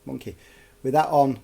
monkey. With that on.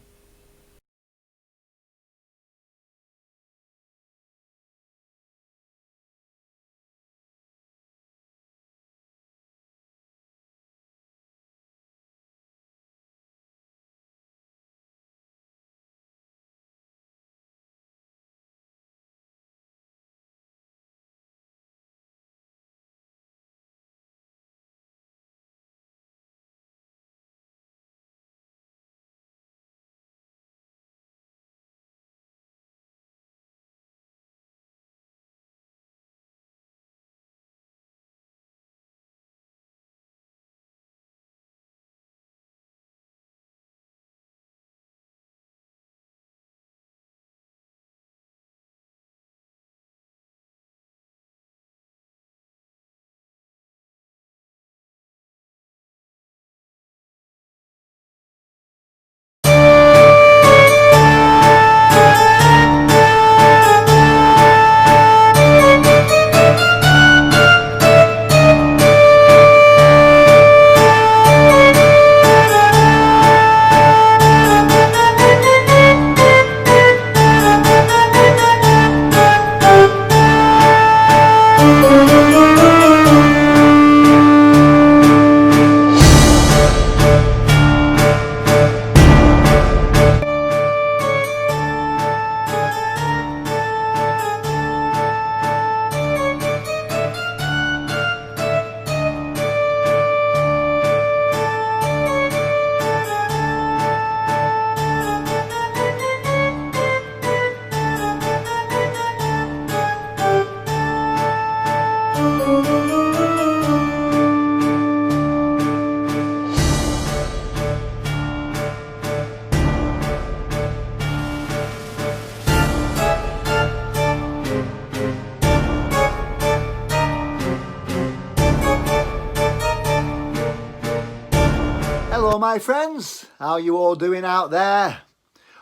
Hello my friends, how are you all doing out there?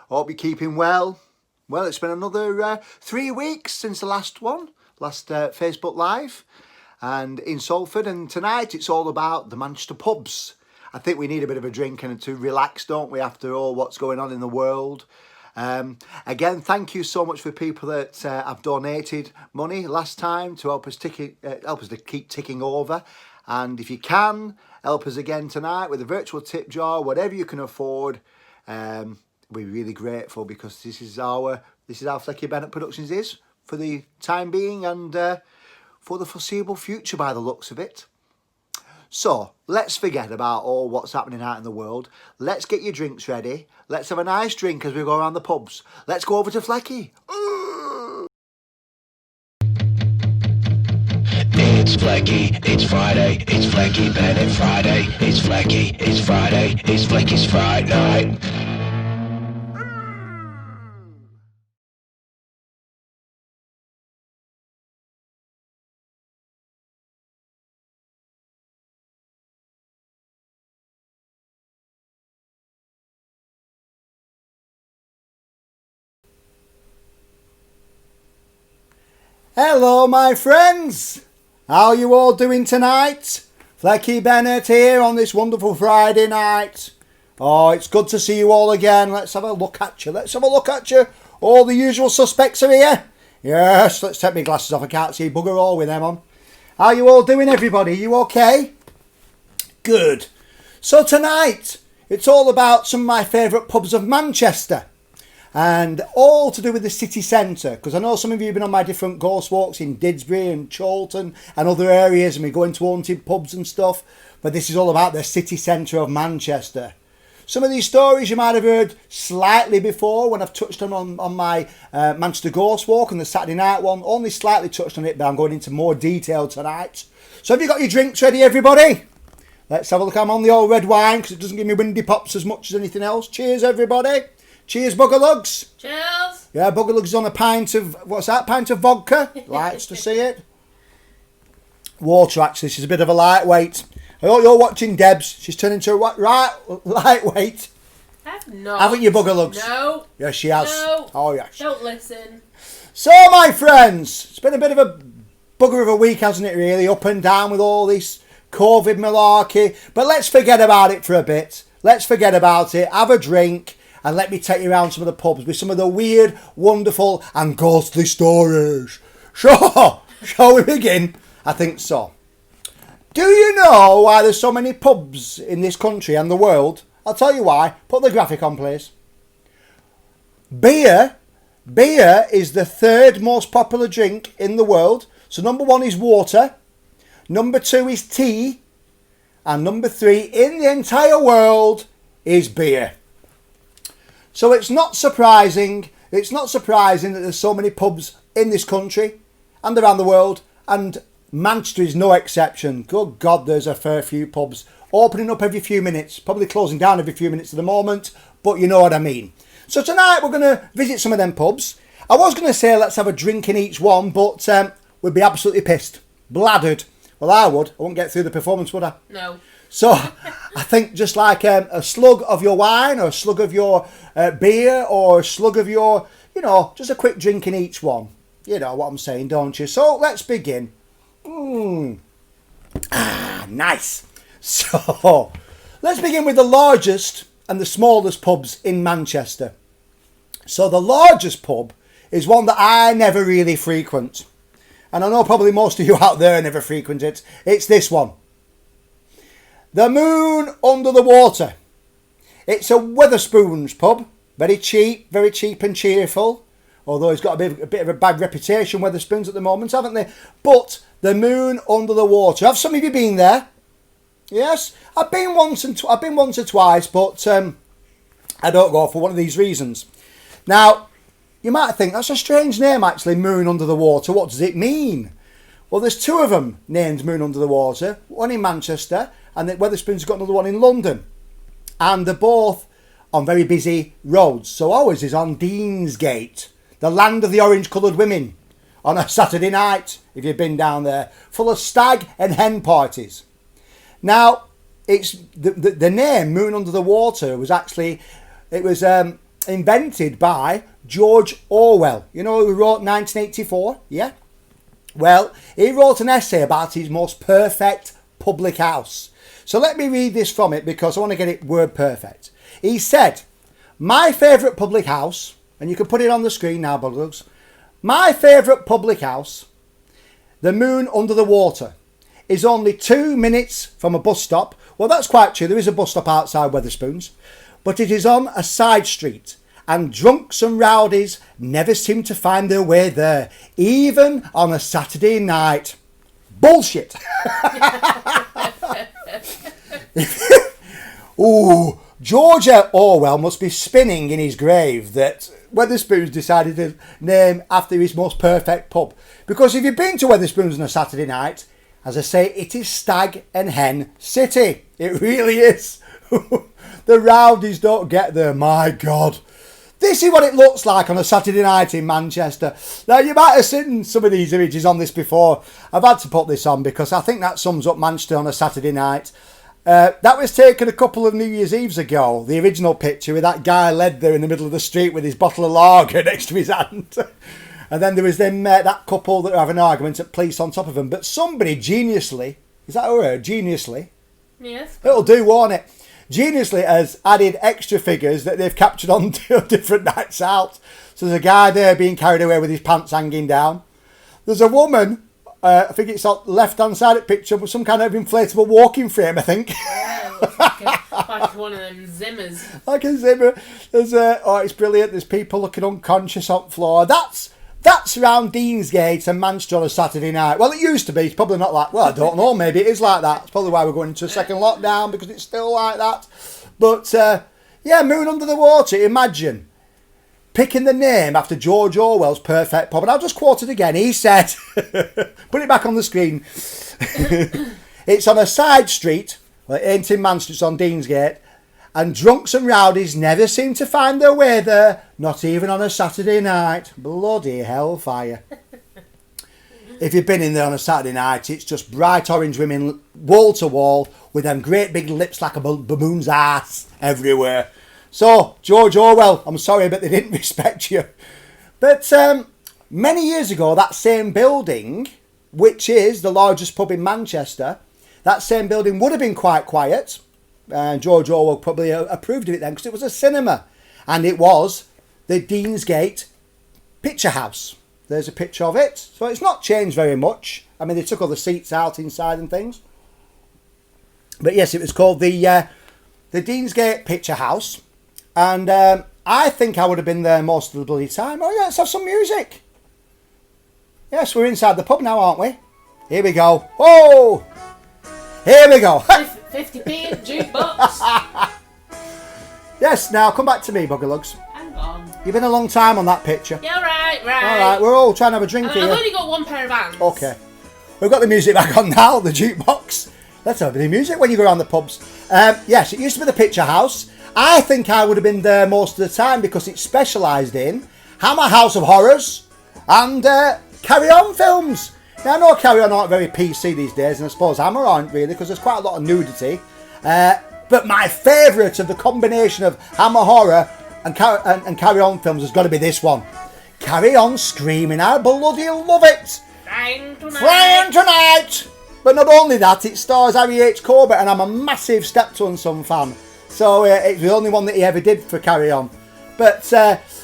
Hope you're keeping well. Well, it's been another 3 weeks since the last Facebook Live and in Salford, and tonight it's all about the Manchester pubs. I think we need a bit of a drink and to relax, don't we, after all what's going on in the world. Again, thank you so much for people that have donated money last time to help us to keep ticking over. And if you can, help us again tonight with a virtual tip jar, whatever you can afford. We're really grateful because this is how Flecky Bennett Productions is for the time being and for the foreseeable future by the looks of it. So let's forget about all what's happening out in the world. Let's get your drinks ready. Let's have a nice drink as we go around the pubs. Let's go over to Flecky. It's Flecky, it's Friday, it's Flecky Bennett Friday, it's Flecky, it's Friday, it's Flecky's Fright Night. Hello my friends, how are you all doing tonight? Flecky Bennett here on this wonderful Friday night. Oh, it's good to see you all again. Let's have a look at you. All the usual suspects are here. Yes, let's take my glasses off. I can't see bugger all with them on. How are you all doing, everybody? You okay? Good. So tonight, it's all about some of my favourite pubs of Manchester. And all to do with the city centre, because I know some of you have been on my different ghost walks in Didsbury and Chorlton and other areas, and we go into haunted pubs and stuff, but this is all about the city centre of Manchester. Some of these stories you might have heard slightly before when I've touched on my Manchester Ghost Walk and the Saturday night one, only slightly touched on it, but I'm going into more detail tonight. So have you got your drinks ready, everybody? Let's have a look. I'm on the old red wine because it doesn't give me windy pops as much as anything else. Cheers, everybody. Cheers, Buggerlugs. Cheers. Yeah, Buggerlugs is on a pint of, what's that? Pint of vodka. Likes to see it. Water, actually. She's a bit of a lightweight. I hope you're watching Debs. She's turning into a lightweight. I've not. Haven't you, Buggerlugs? No. Yes, she has. No. Oh, yes. Don't listen. So, my friends, it's been a bit of a bugger of a week, hasn't it, really? Up and down with all this COVID malarkey. But let's forget about it for a bit. let's forget about it, have a drink, and let me take you around some of the pubs with some of the weird, wonderful, and ghostly stories. Sure, shall we begin? I think so. Do you know why there's so many pubs in this country and the world? I'll tell you why. Put the graphic on, please. Beer is the third most popular drink in the world. So number 1 is water, number 2 is tea, and number 3 in the entire world is beer. So it's not surprising that there's so many pubs in this country and around the world, and Manchester is no exception. Good God, there's a fair few pubs opening up every few minutes, probably closing down every few minutes at the moment, but you know what I mean. So tonight we're going to visit some of them pubs. I was going to say let's have a drink in each one, but we'd be absolutely pissed, bladdered. Well, I would. I wouldn't get through the performance, would I? No. So I think just like a slug of your wine, or a slug of your beer, or a slug of your, just a quick drink in each one. You know what I'm saying, don't you? So let's begin. Nice. So let's begin with the largest and the smallest pubs in Manchester. So the largest pub is one that I never really frequent. And I know probably most of you out there never frequent it. It's this one. The Moon Under the Water. It's a Wetherspoons pub. Very cheap and cheerful. Although it's got a bit of a bad reputation, Wetherspoons, at the moment, haven't they? But the Moon Under the Water. Have some of you been there? Yes, I've been once or twice, but I don't go for one of these reasons. Now, you might think that's a strange name, actually, Moon Under the Water. What does it mean? Well, there's 2 of them named Moon Under the Water. One in Manchester, and Wetherspoons has got another one in London. And they're both on very busy roads. So ours is on Deansgate, the land of the orange-coloured women, on a Saturday night, if you've been down there, full of stag and hen parties. Now, it's the name Moon Under the Water was actually, invented by George Orwell. You know who wrote 1984? Yeah? Well, he wrote an essay about his most perfect public house. So let me read this from it because I want to get it word perfect. He said, my favourite public house, and you can put it on the screen now, Bulldogs. My favourite public house, the Moon Under the Water, is only 2 minutes from a bus stop. Well, that's quite true. There is a bus stop outside Wetherspoons. But it is on a side street. And drunks and rowdies never seem to find their way there. Even on a Saturday night. Bullshit. Ooh, George Orwell must be spinning in his grave that Wetherspoons decided to name after his most perfect pub. Because if you've been to Wetherspoons on a Saturday night, as I say, it is stag and hen city. It really is. The rowdies don't get there, my God. This is what it looks like on a Saturday night in Manchester. Now, you might have seen some of these images on this before. I've had to put this on because I think that sums up Manchester on a Saturday night. That was taken a couple of New Year's Eves ago. The original picture with that guy led there in the middle of the street with his bottle of lager next to his hand. And then there was that couple that were having an argument at police on top of them. But somebody geniusly, is that a word? Geniusly? Yes. It'll do, won't it? Geniusly has added extra figures that they've captured on different nights out. So there's a guy there being carried away with his pants hanging down. There's a woman, I think it's on the left-hand side of the picture, with some kind of inflatable walking frame, I think. Yeah, it looks like one of them Zimmers. Like a Zimmer. There's it's brilliant. There's people looking unconscious on the floor. That's around Deansgate and Manchester on a Saturday night. Well, it used to be. It's probably not like... Well, I don't know. Maybe it is like that. It's probably why we're going into a second lockdown, because it's still like that. But, yeah, Moon Under the Water. Imagine picking the name after George Orwell's perfect pub. And I'll just quote it again. He said... Put it back on the screen. It's on a side street. Well, it ain't in Manchester. It's on Deansgate. And drunks and rowdies never seem to find their way there, not even on a Saturday night. Bloody hellfire. If you've been in there on a Saturday night, it's just bright orange women, wall to wall, with them great big lips like a baboon's ass everywhere. So, George Orwell, I'm sorry, but they didn't respect you. But many years ago, that same building, which is the largest pub in Manchester, that same building would have been quite quiet. George Orwell probably approved of it then because it was a cinema. And it was the Deansgate Picture House. There's a picture of it. So it's not changed very much. I mean, they took all the seats out inside and things. But yes, it was called the Deansgate Picture House. And I think I would have been there most of the bloody time. Oh yeah, let's have some music. Yes, we're inside the pub now, aren't we? Here we go. Whoa! Here we go. 50p jukebox. Yes, now come back to me, Buggerlugs. Hang on. You've been a long time on that picture. Yeah, right. Alright, we're all trying to have a drink here. I've only got one pair of hands. Okay. We've got the music back on now, the jukebox. Let's have the music when you go around the pubs. Yes, it used to be the Picture House. I think I would have been there most of the time because it specialised in Hammer House of Horrors and Carry On films. Now, I know Carry On aren't very PC these days, and I suppose Hammer aren't really because there's quite a lot of nudity. But my favourite of the combination of Hammer Horror and Carry On films has got to be this one. Carry On Screaming. I bloody love it. Flying tonight. But not only that, it stars Harry H. Corbett, and I'm a massive Steptoe and Son fan. So it's the only one that he ever did for Carry On. But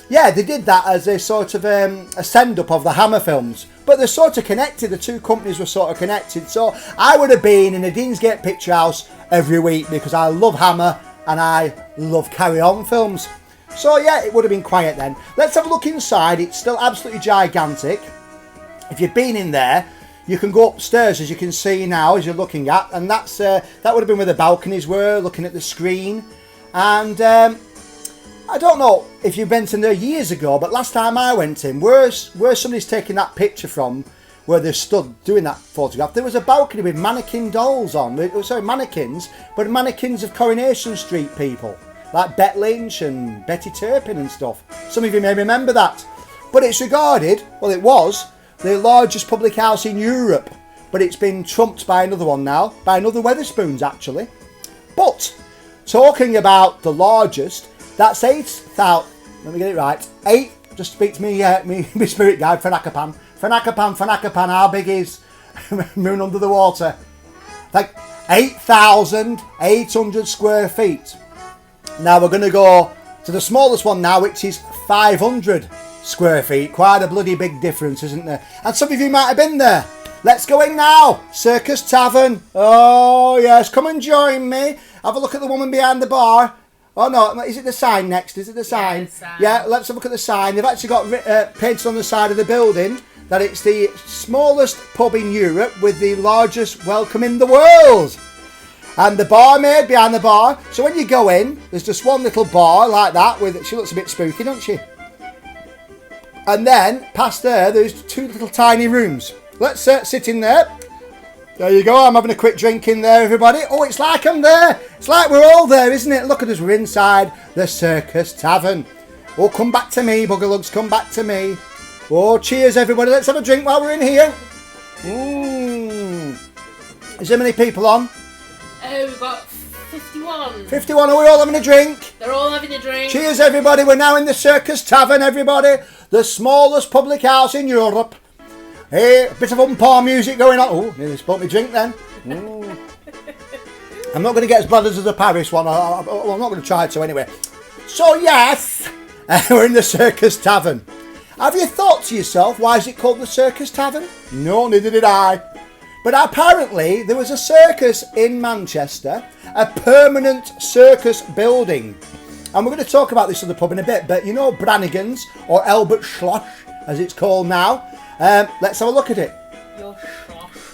yeah, they did that as a sort of a send-up of the Hammer films. But they're sort of connected, the two companies were sort of connected. So I would have been in a Deansgate Picture House every week because I love Hammer and I love Carry On films. So yeah, it would have been quiet then. Let's have a look inside. It's still absolutely gigantic. If you've been in there, you can go upstairs, as you can see now, as you're looking at, and that would have been where the balconies were, looking at the screen. And I don't know if you've been in there years ago, but last time I went in, where somebody's taking that picture from, where they stood doing that photograph, there was a balcony with mannequin dolls on. Sorry, mannequins, but mannequins of Coronation Street people, like Bette Lynch and Betty Turpin and stuff. Some of you may remember that. But it's regarded, well, it was the largest public house in Europe, but it's been trumped by another one now, by another Wetherspoons actually. But talking about the largest, that's 8,000. Let me get it right. Just speak to me, me spirit guide, Fanakapan. Fanakapan. How big is Moon Under the Water? Like 8,800 square feet. Now we're going to go to the smallest one now, which is 500 square feet. Quite a bloody big difference, isn't there? And some of you might have been there. Let's go in now. Circus Tavern. Oh yes, come and join me. Have a look at the woman behind the bar. Oh no, is it the sign next? Is it the sign? Yeah, the sign. Yeah, let's have a look at the sign. They've actually got painted on the side of the building that it's the smallest pub in Europe with the largest welcome in the world. And the barmaid behind the bar. So when you go in, there's just one little bar like that. She looks a bit spooky, doesn't she? And then past there, there's two little tiny rooms. Let's sit in there. There you go. I'm having a quick drink in there, everybody. Oh, it's like I'm there. It's like we're all there, isn't it? Look at us. We're inside the Circus Tavern. Oh, come back to me, Buggerlugs. Come back to me. Oh, cheers, everybody. Let's have a drink while we're in here. Is there many people on? We've got 51. 51. Are we all having a drink? They're all having a drink. Cheers, everybody. We're now in the Circus Tavern, everybody. The smallest public house in Europe. Hey, a bit of umpire music going on. Oh, nearly spoilt me drink then. I'm not going to get as bad as the Paris one. I'm not going to try to anyway. So, yes, we're in the Circus Tavern. Have you thought to yourself, why is it called the Circus Tavern? No, neither did I. But apparently there was a circus in Manchester, a permanent circus building. And we're going to talk about this in the pub in a bit, but you know Brannigan's, or Albert Schloss, as it's called now. Let's have a look at it. Your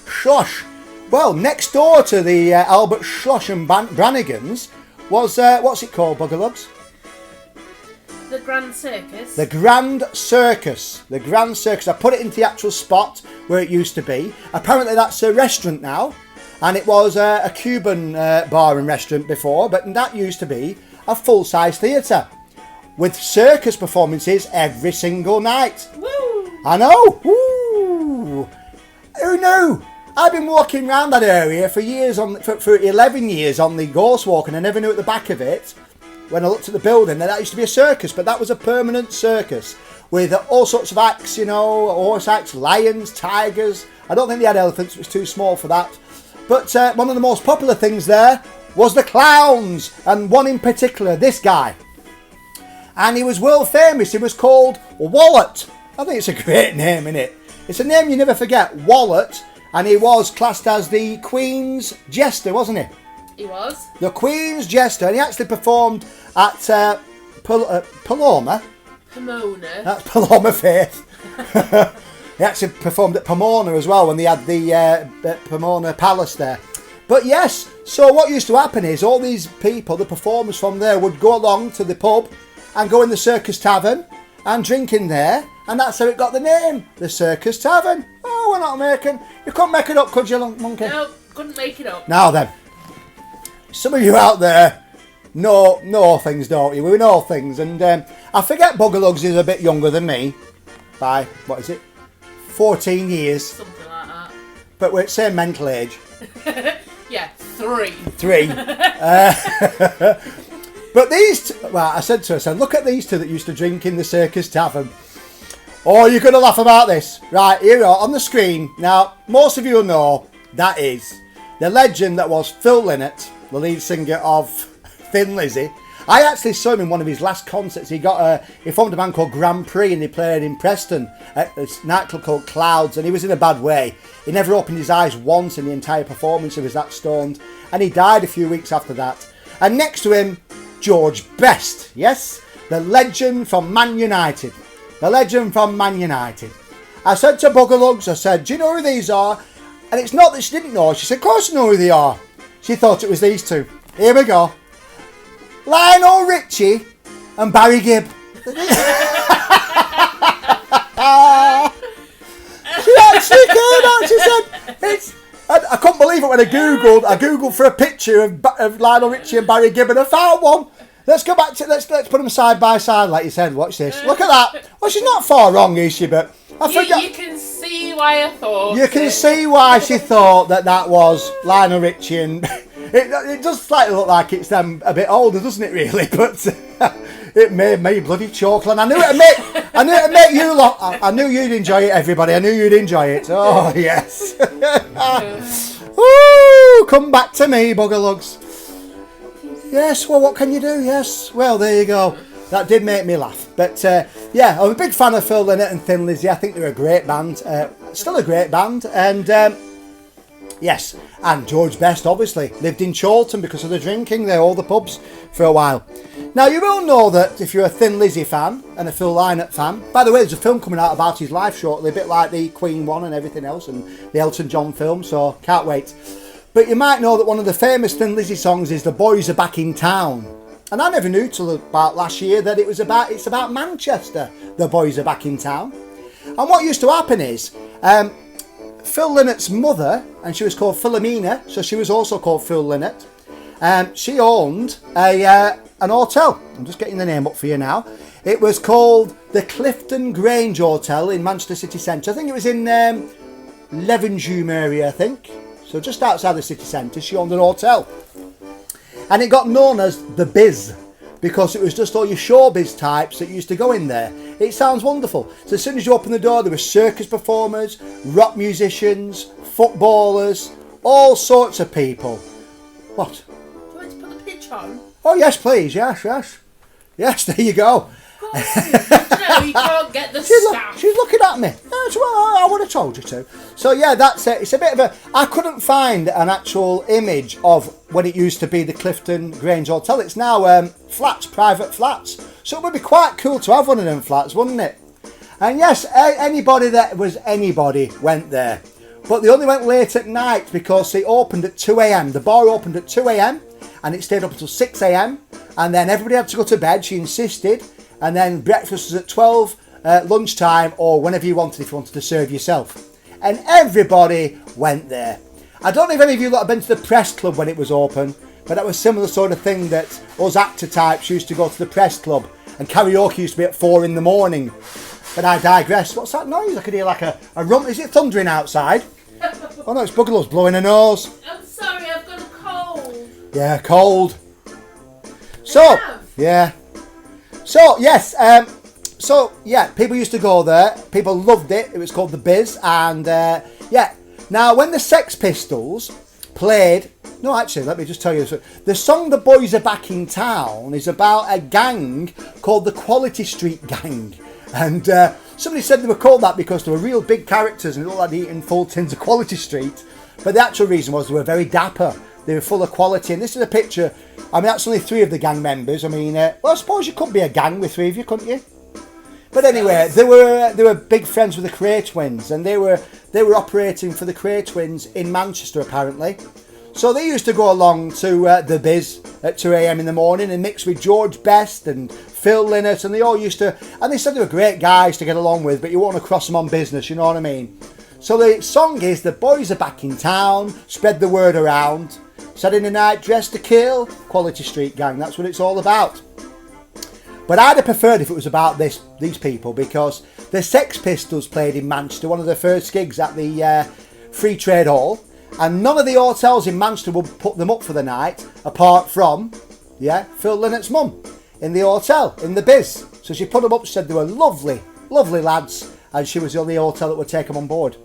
Schloss. Well, next door to the Albert Schloss and Brannigan's was, what's it called, Buggerlugs? The Grand Circus. The Grand Circus. The Grand Circus. I put it into the actual spot where it used to be. Apparently that's a restaurant now. And it was a Cuban bar and restaurant before. But that used to be a full-size theatre. With circus performances every single night. Woo! I know. Woo! Who knew? I've been walking around that area for years, for 11 years on the Ghost Walk. And I never knew at the back of it, when I looked at the building, that used to be a circus, but that was a permanent circus with all sorts of acts, you know, horse acts, lions, tigers. I don't think they had elephants, it was too small for that. But one of the most popular things there was the clowns, and one in particular, this guy. And he was world famous. He was called Wallet. I think it's a great name, isn't it? It's a name you never forget, Wallet. And he was classed as the Queen's Jester, wasn't he? He was. The Queen's Jester. And he actually performed at Paloma. Pomona. That's Paloma Faith. He actually performed at Pomona as well when they had the Pomona Palace there. But yes, so what used to happen is all these people, the performers from there, would go along to the pub and go in the Circus Tavern and drink in there. And that's how it got the name, the Circus Tavern. Oh, we're not making... You couldn't make it up, could you, monkey? No, couldn't make it up. Now then, some of you out there know things, don't you? We know things. And I forget Buggerlugs is a bit younger than me by, 14 years. Something like that. But we're at the same mental age. Yeah, 3. 3. But these I said to her, I said, look at these two that used to drink in the Circus Tavern. Oh, you're going to laugh about this. Right, here we are on the screen. Now, most of you will know that is the legend that was Phil Lynott, the lead singer of Thin Lizzy. I actually saw him in one of his last concerts. He formed a band called Grand Prix and he played in Preston at this nightclub called Clouds, and he was in a bad way. He never opened his eyes once in the entire performance. He was that stoned, and he died a few weeks after that. And next to him, George Best. Yes, the legend from Man United. The legend from Man United. I said to Buggerlugs, I said, do you know who these are? And it's not that she didn't know. She said, of course I know who they are. She thought it was these two. Here we go. Lionel Richie and Barry Gibb. She actually came out. She said, it's... I couldn't believe it when I googled for a picture of Lionel Richie and Barry Gibb, and I found one. Let's go back to let's put them side by side, like you said. Watch this. Look at that. Well, she's not far wrong, is she? But I forgot. You can see why I thought. You can see why she thought that was Lionel Richie, and it does slightly look like it's them a bit older, doesn't it? Really, but it made me bloody chuckle, and I knew it'd make you lot. I knew you'd enjoy it, everybody. I knew you'd enjoy it. Oh yes. Woo! Come back to me, Buggerlugs. Yes, well, what can you do? Yes, well, there you go. That did make me laugh. But, yeah, I'm a big fan of Phil Lynott and Thin Lizzy. I think they're a great band. Still a great band. And, yes, and George Best, obviously, lived in Chorlton because of the drinking there, all the pubs, for a while. Now, you will know that if you're a Thin Lizzy fan and a Phil Lynott fan, by the way, there's a film coming out about his life shortly, a bit like the Queen one and everything else, and the Elton John film, so can't wait. But you might know that one of the famous Thin Lizzy songs is The Boys Are Back in Town. And I never knew till about last year that it's about Manchester, The Boys Are Back in Town. And what used to happen is, Phil Lynott's mother, and she was called Philomena, so she was also called Phil Lynott, she owned an hotel. I'm just getting the name up for you now. It was called the Clifton Grange Hotel in Manchester City Centre. I think it was in Levenshulme area, I think. So just outside the city centre, she owned an hotel. And it got known as The Biz, because it was just all your showbiz types that used to go in there. It sounds wonderful. So as soon as you open the door, there were circus performers, rock musicians, footballers, all sorts of people. What? Do you want to put the pitch on? Oh, yes, please. Yes. Yes, there you go. No, you can't get the staff. She's looking at me. That's what I would have told you to. So yeah, that's it. It's a bit of a... I couldn't find an actual image of when it used to be the Clifton Grange Hotel. It's now flats, private flats. So it would be quite cool to have one of them flats, wouldn't it? And yes, anybody went there. But they only went late at night because they opened at 2 a.m. The bar opened at 2 a.m. and it stayed up until 6 a.m. And then everybody had to go to bed, she insisted. And then breakfast was at 12, lunchtime, or whenever you wanted, if you wanted to serve yourself. And everybody went there. I don't know if any of you lot have been to the Press Club when it was open, but that was a similar sort of thing that us actor types used to go to the Press Club, and karaoke used to be at 4 in the morning. But I digress. What's that noise? I could hear like a rum. Is it thundering outside? Oh no, it's Buggerlow's blowing a nose. I'm sorry, I've got a cold. Yeah, cold. So, yeah. So, yes, people used to go there. People loved it. It was called The Biz. And, yeah. Now, when the Sex Pistols played No, actually, let me just tell you. The song The Boys Are Back in Town is about a gang called the Quality Street Gang. And somebody said they were called that because they were real big characters and they looked like eating full tins of Quality Street. But the actual reason was they were very dapper. They were full of quality. And this is a picture. I mean, that's only 3 of the gang members. I mean, well, I suppose you could be a gang with 3 of you, couldn't you? But anyway, they were big friends with the Cray twins. And they were operating for the Cray twins in Manchester, apparently. So they used to go along to the Biz at 2 a.m. in the morning and mix with George Best and Phil Lynott, and they all used to, and they said they were great guys to get along with, but you want to cross them on business, you know what I mean? So the song is The Boys Are Back in Town, spread the word around, said in a night dressed to kill, Quality Street Gang, that's what it's all about. But I'd have preferred if it was about these people, because the Sex Pistols played in Manchester, one of their first gigs at the Free Trade Hall. And none of the hotels in Manchester would put them up for the night, apart from, Phil Lynnott's mum in the hotel, in the Biz. So she put them up, said they were lovely, lovely lads, and she was the only hotel that would take them on board.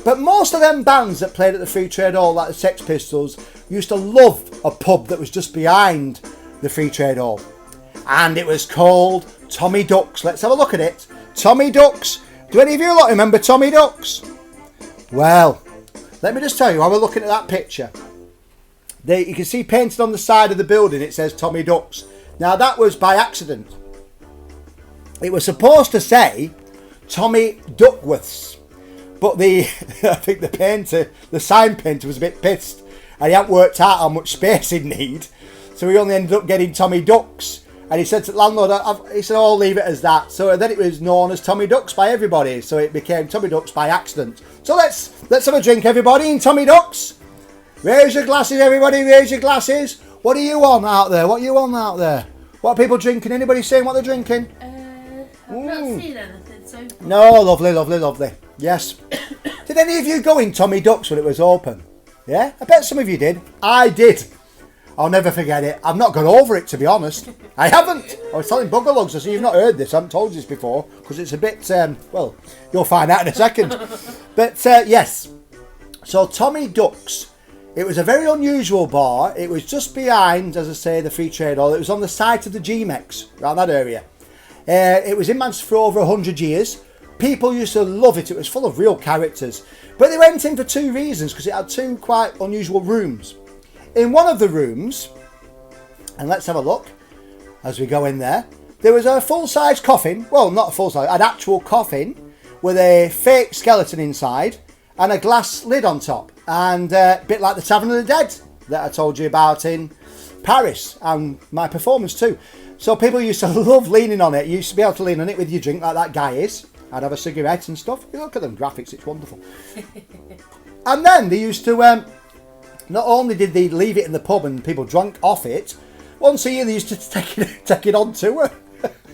But most of them bands that played at the Free Trade Hall, like the Sex Pistols, used to love a pub that was just behind the Free Trade Hall. And it was called Tommy Duck's. Let's have a look at it. Tommy Duck's. Do any of you lot remember Tommy Duck's? Well, let me just tell you, while we're looking at that picture, you can see painted on the side of the building, it says Tommy Duck's. Now, that was by accident. It was supposed to say Tommy Duckworth's, but I think the sign painter was a bit pissed, and he hadn't worked out how much space he'd need, so he only ended up getting Tommy Duck's. And he said to the landlord, he said, I'll leave it as that. So then it was known as Tommy Duck's by everybody. So it became Tommy Duck's by accident. So let's have a drink, everybody, in Tommy Duck's. Raise your glasses, everybody, raise your glasses. What are you on out there? What are you on out there? What are people drinking? Anybody saying what they're drinking? I've not seen anything so far. No, lovely, lovely, lovely. Yes. Did any of you go in Tommy Duck's when it was open? Yeah? I bet some of you did. I did. I'll never forget it. I've not got over it, to be honest. I haven't. I was telling Buggerlugs, I said, you've not heard this. I haven't told you this before, because it's a bit, well, you'll find out in a second. But, yes. So, Tommy Duck's. It was a very unusual bar. It was just behind, as I say, the Free Trade Hall. It was on the site of the GMEX, around that area. It was in Manchester for over 100 years. People used to love it. It was full of real characters. But they went in for 2 reasons, because it had 2 quite unusual rooms. In one of the rooms, and let's have a look as we go in there, there was a full-size coffin, well, not a full-size, an actual coffin with a fake skeleton inside and a glass lid on top, and a bit like the Tavern of the Dead that I told you about in Paris, and my performance too. So people used to love leaning on it. You used to be able to lean on it with your drink like that guy is. I'd have a cigarette and stuff. You look at them graphics, it's wonderful. And then they used to... not only did they leave it in the pub and people drank off it, once a year they used to take it on tour.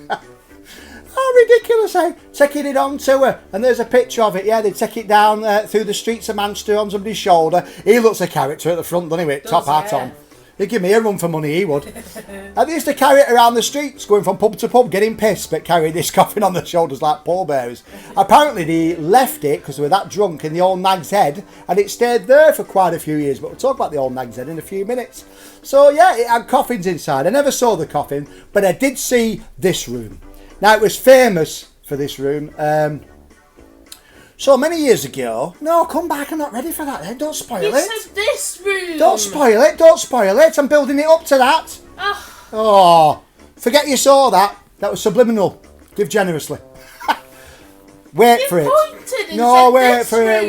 How ridiculous, eh? Taking it on tour. And there's a picture of it, yeah, they take it down through the streets of Manchester on somebody's shoulder. He looks a character at the front, doesn't he, with top hat on. He'd give me a run for money, he would. And they used to carry it around the streets, going from pub to pub, getting pissed, but carrying this coffin on their shoulders like pallbearers. Apparently they left it, because they were that drunk, in the old Nag's Head, and it stayed there for quite a few years, but we'll talk about the old Nag's Head in a few minutes. So yeah, it had coffins inside. I never saw the coffin, but I did see this room. Now, it was famous for this room. So many years ago... No, come back, I'm not ready for that then. Don't spoil it. You said this room. Don't spoil it, don't spoil it. I'm building it up to that. Oh, forget you saw that. That was subliminal. Give generously. Wait for it. Pointed and No, said wait this for it,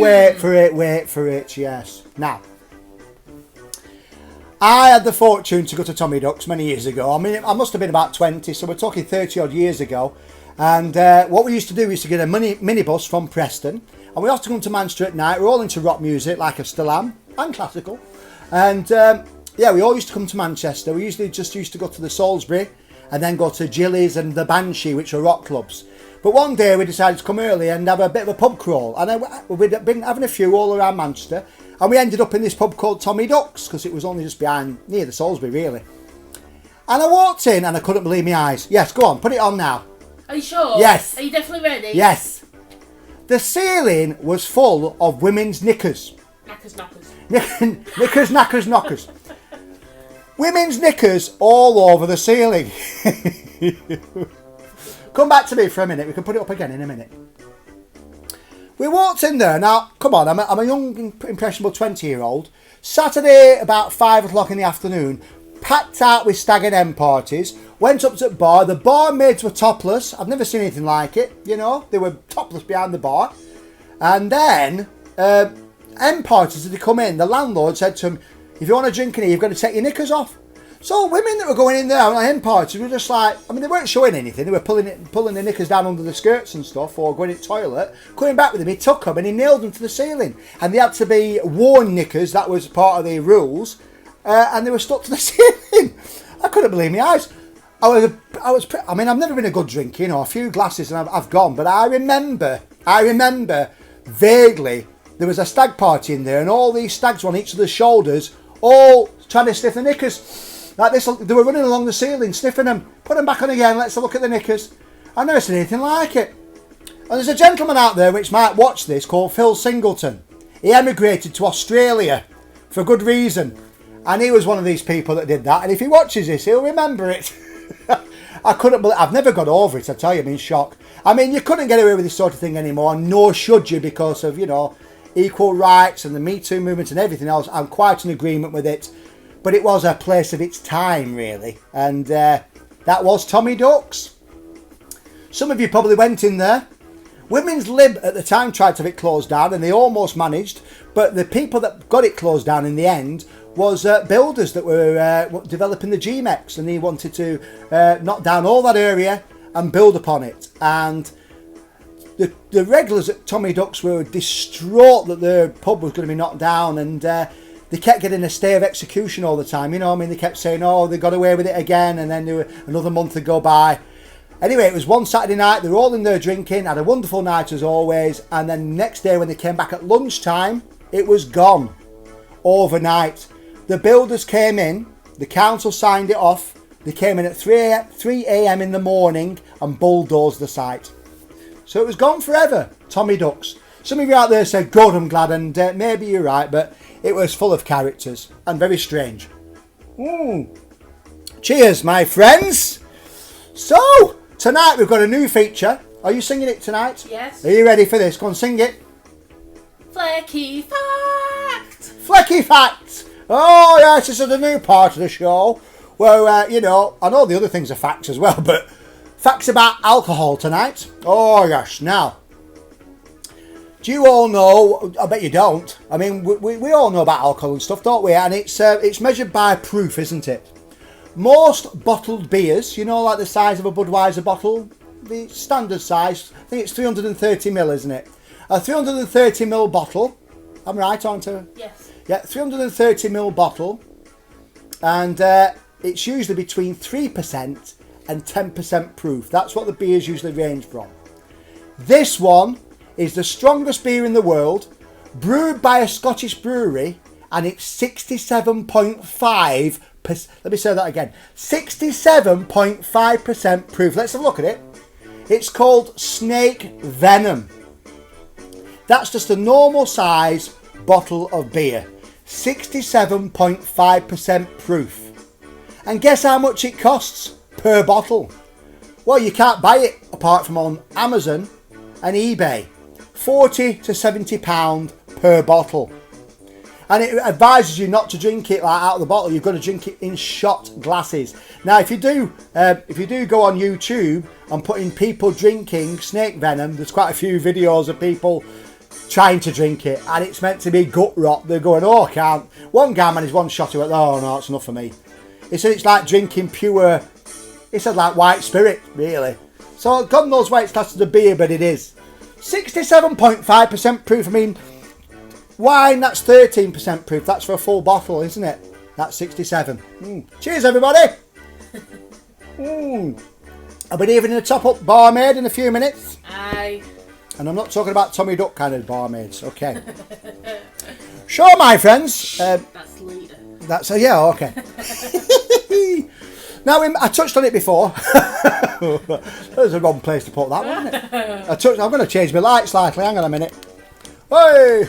room. wait for it, yes. Now, I had the fortune to go to Tommy Duck's many years ago. I mean, I must have been about 20, so we're talking 30 odd years ago. And what we used to do is to get a minibus from Preston, and we often come to Manchester at night. We're all into rock music, like I still am, and classical. And yeah, we all used to come to Manchester. We usually just used to go to the Salisbury, and then go to Gillies and the Banshee, which are rock clubs. But one day we decided to come early and have a bit of a pub crawl, and we'd been having a few all around Manchester, and we ended up in this pub called Tommy Duck's, because it was only just near the Salisbury, really. And I walked in, and I couldn't believe my eyes. Yes, go on, put it on now. Are you sure? Yes. Are you definitely ready? Yes. The ceiling was full of women's knickers. Knickers knockers. Knickers, knackers, knockers. Women's knickers all over the ceiling. Come back to me for a minute. We can put it up again in a minute. We walked in there. Now, come on. I'm a young, impressionable 20-year-old. Saturday, about 5 o'clock in the afternoon. Packed out with stag and hen parties. Went up to the bar. The barmaids were topless. I've never seen anything like it. You know, they were topless behind the bar. And then, hen parties, as they come in, the landlord said to them, if you want to drink in here, you've got to take your knickers off. So women that were going in there on hen parties were just like, I mean, they weren't showing anything. They were pulling the knickers down under the skirts and stuff, or going in the toilet. Coming back with them, he took them and he nailed them to the ceiling. And they had to be worn knickers. That was part of the rules. And they were stuck to the ceiling. I couldn't believe my eyes. I mean, I've never been a good drinker, you know, a few glasses and I've gone. But I remember vaguely, there was a stag party in there and all these stags were on each other's shoulders, all trying to sniff the knickers. Like this, they were running along the ceiling, sniffing them. Put them back on again, let's have a look at the knickers. I've never seen anything like it. And there's a gentleman out there which might watch this called Phil Singleton. He emigrated to Australia for good reason. And he was one of these people that did that. And if he watches this, he'll remember it. I couldn't believe, I've never got over it, I tell you, I'm in shock. I mean, you couldn't get away with this sort of thing anymore, nor should you, because of, you know, equal rights and the Me Too movement and everything else. I'm quite in agreement with it. But it was a place of its time, really. And that was Tommy Duck's. Some of you probably went in there. Women's Lib at the time tried to have it closed down and they almost managed. But the people that got it closed down in the end was builders that were developing the GMEX. And they wanted to knock down all that area and build upon it. And the regulars at Tommy Duck's were distraught that their pub was going to be knocked down. And they kept getting a stay of execution all the time. You know, I mean, they kept saying, oh, they got away with it again. And then another month would go by. Anyway, it was one Saturday night. They were all in there drinking, had a wonderful night as always. And then the next day when they came back at lunchtime, it was gone overnight. The builders came in. The council signed it off. They came in at 3 a.m. in the morning and bulldozed the site. So it was gone forever, Tommy Duck's. Some of you out there said, good, I'm glad. And maybe you're right, but it was full of characters and very strange. Cheers, my friends. So, tonight we've got a new feature. Are you singing it tonight? Yes. Are you ready for this? Go on, sing it. Flecky Fact. Flecky Fact. Oh, yes, this is a new part of the show. Well, you know, I know the other things are facts as well, but facts about alcohol tonight. Oh, yes. Now, do you all know, I bet you don't, I mean, we all know about alcohol and stuff, don't we? And it's measured by proof, isn't it? Most bottled beers, you know, like the size of a Budweiser bottle, the standard size, I think it's 330ml, isn't it? A 330ml bottle, I'm right, aren't I? Yes. Yeah, 330ml bottle, and it's usually between 3% and 10% proof. That's what the beers usually range from. This one is the strongest beer in the world, brewed by a Scottish brewery, and it's 67.5%. Let me say that again. 67.5% proof. Let's have a look at it. It's called Snake Venom. That's just a normal size bottle of beer. 67.5% proof. And guess how much it costs per bottle? Well, you can't buy it apart from on Amazon and eBay. £40 to £70 per bottle. And it advises you not to drink it like out of the bottle. You've got to drink it in shot glasses. Now, if you do go on YouTube and put in people drinking snake venom, there's quite a few videos of people trying to drink it, and it's meant to be gut rot. They're going, oh, I can't. One guy managed one shot. He went, oh no, it's enough for me. He said it's like drinking pure. He said like white spirit, really. So God knows why it's classed as a beer, but it is. 67.5% proof. I mean, wine, that's 13% proof. That's for a full bottle, isn't it? That's 67. Cheers, everybody. I'll be leaving a top-up barmaid in a few minutes. Aye. And I'm not talking about Tommy Duck kind of barmaids, okay? Sure, my friends. That's leader. That's yeah, okay. Now, I touched on it before. That was the wrong place to put that, wasn't it? I'm going to change my light slightly. Hang on a minute. Hey,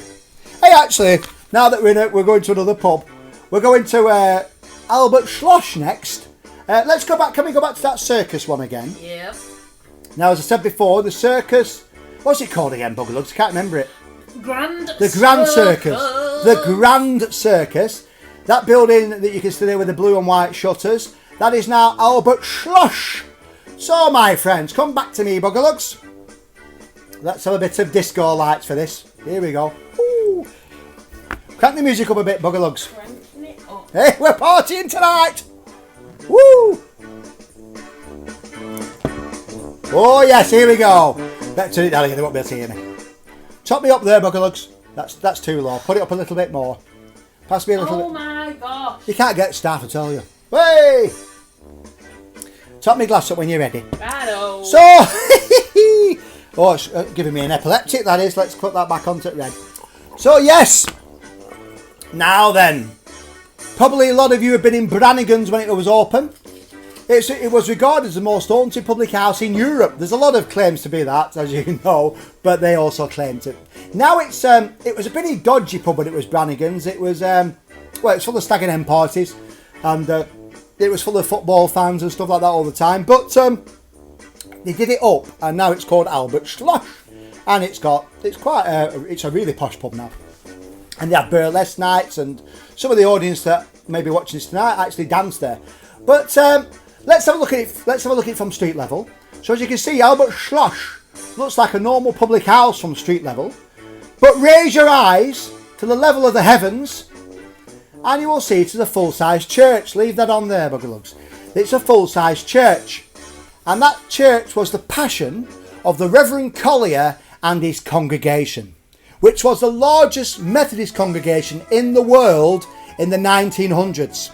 actually, now that we're going to another pub, we're going to Albert Schloss next. Let's go back. Can we go back to that circus one again? Yeah. Now, as I said before, the circus. What's it called again, Buggerlugs? I can't remember it. The Grand Circus. The Grand Circus. That building that you can see there with the blue and white shutters. That is now Albert Schloss. So, my friends, come back to me, Buggerlugs. Let's have a bit of disco lights for this. Here we go. Ooh. Crank the music up a bit, Buggerlugs. Hey, we're partying tonight. Woo! Oh yes, here we go. Let's turn it down again, they won't be able to hear me. Top me up there, Buggerlugs. That's too low. Put it up a little bit more. Pass me a little bit. Oh my gosh. You can't get staff, I tell you. Hey! Top me glass up when you're ready. Righto. So, oh, it's giving me an epileptic, that is. Let's put that back onto red. So, yes. Now then. Probably a lot of you have been in Brannigan's when it was open. It was regarded as the most haunted public house in Europe. There's a lot of claims to be that, as you know, but they also claimed it. Now it was a pretty dodgy pub when it was Brannigan's. It was it's full of stag and hen parties, and it was full of football fans and stuff like that all the time. But they did it up, and now it's called Albert Schloss, and it's a really posh pub now. And they have burlesque nights, and some of the audience that may be watching this tonight actually dance there. But let's have a look at it. Let's have a look at it from street level. So as you can see, Albert Schloss looks like a normal public house from street level. But raise your eyes to the level of the heavens, and you will see it is a full-size church. Leave that on there, Buggerlugs. It's a full-size church, and that church was the passion of the Reverend Collier and his congregation, which was the largest Methodist congregation in the world in the 1900s.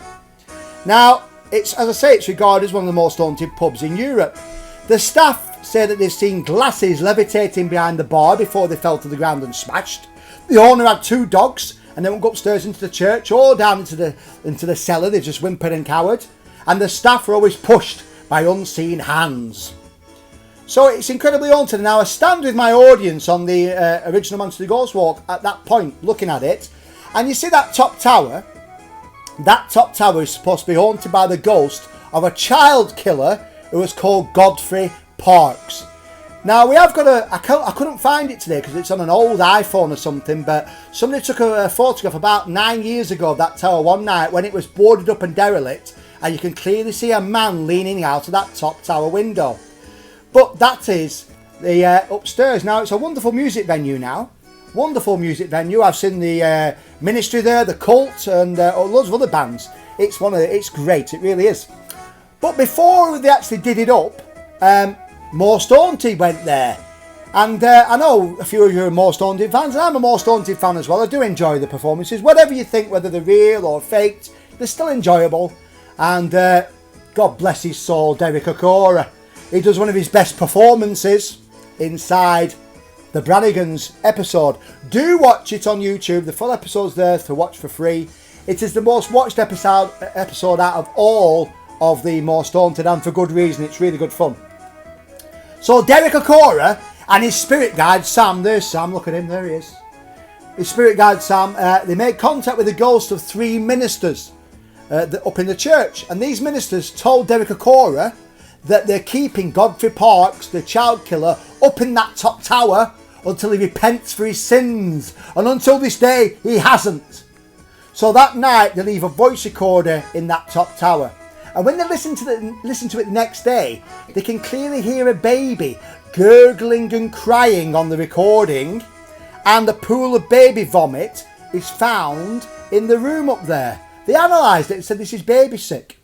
Now, as I say, it's regarded as one of the most haunted pubs in Europe. The staff say that they've seen glasses levitating behind the bar before they fell to the ground and smashed. The owner had 2 dogs, and they won't go upstairs into the church or down into the cellar. They just whimpered and cowered. And the staff were always pushed by unseen hands. So it's incredibly haunted. Now I stand with my audience on the original Monster Ghost Walk at that point, looking at it, and you see that top tower. That top tower is supposed to be haunted by the ghost of a child killer who was called Godfrey Parks. Now we have got I couldn't find it today because it's on an old iPhone or something, but somebody took a photograph about 9 years ago of that tower one night when it was boarded up and derelict, and you can clearly see a man leaning out of that top tower window. But that is the upstairs. Now, it's a wonderful music venue now. Wonderful music venue. I've seen the Ministry there, the Cult, and loads of other bands. It's great. It really is. But before they actually did it up, Most Haunted went there. And I know a few of you are Most Haunted fans, and I'm a Most Haunted fan as well. I do enjoy the performances. Whatever you think, whether they're real or faked, they're still enjoyable. And God bless his soul, Derek Okora. He does one of his best performances inside the Brannigan's episode. Do watch it on YouTube. The full episode's there to watch for free. It is the most watched episode out of all of the Most Haunted, and for good reason. It's really good fun. So Derek Okora and his spirit guide Sam, there's Sam, look at him, there he is. His spirit guide Sam, they made contact with the ghost of 3 ministers up in the church. And these ministers told Derek Okora that they're keeping Godfrey Parks, the child killer, up in that top tower until he repents for his sins. And until this day, he hasn't. So that night, they leave a voice recorder in that top tower. And when they listen to it the next day, they can clearly hear a baby gurgling and crying on the recording. And a pool of baby vomit is found in the room up there. They analysed it and said this is baby sick.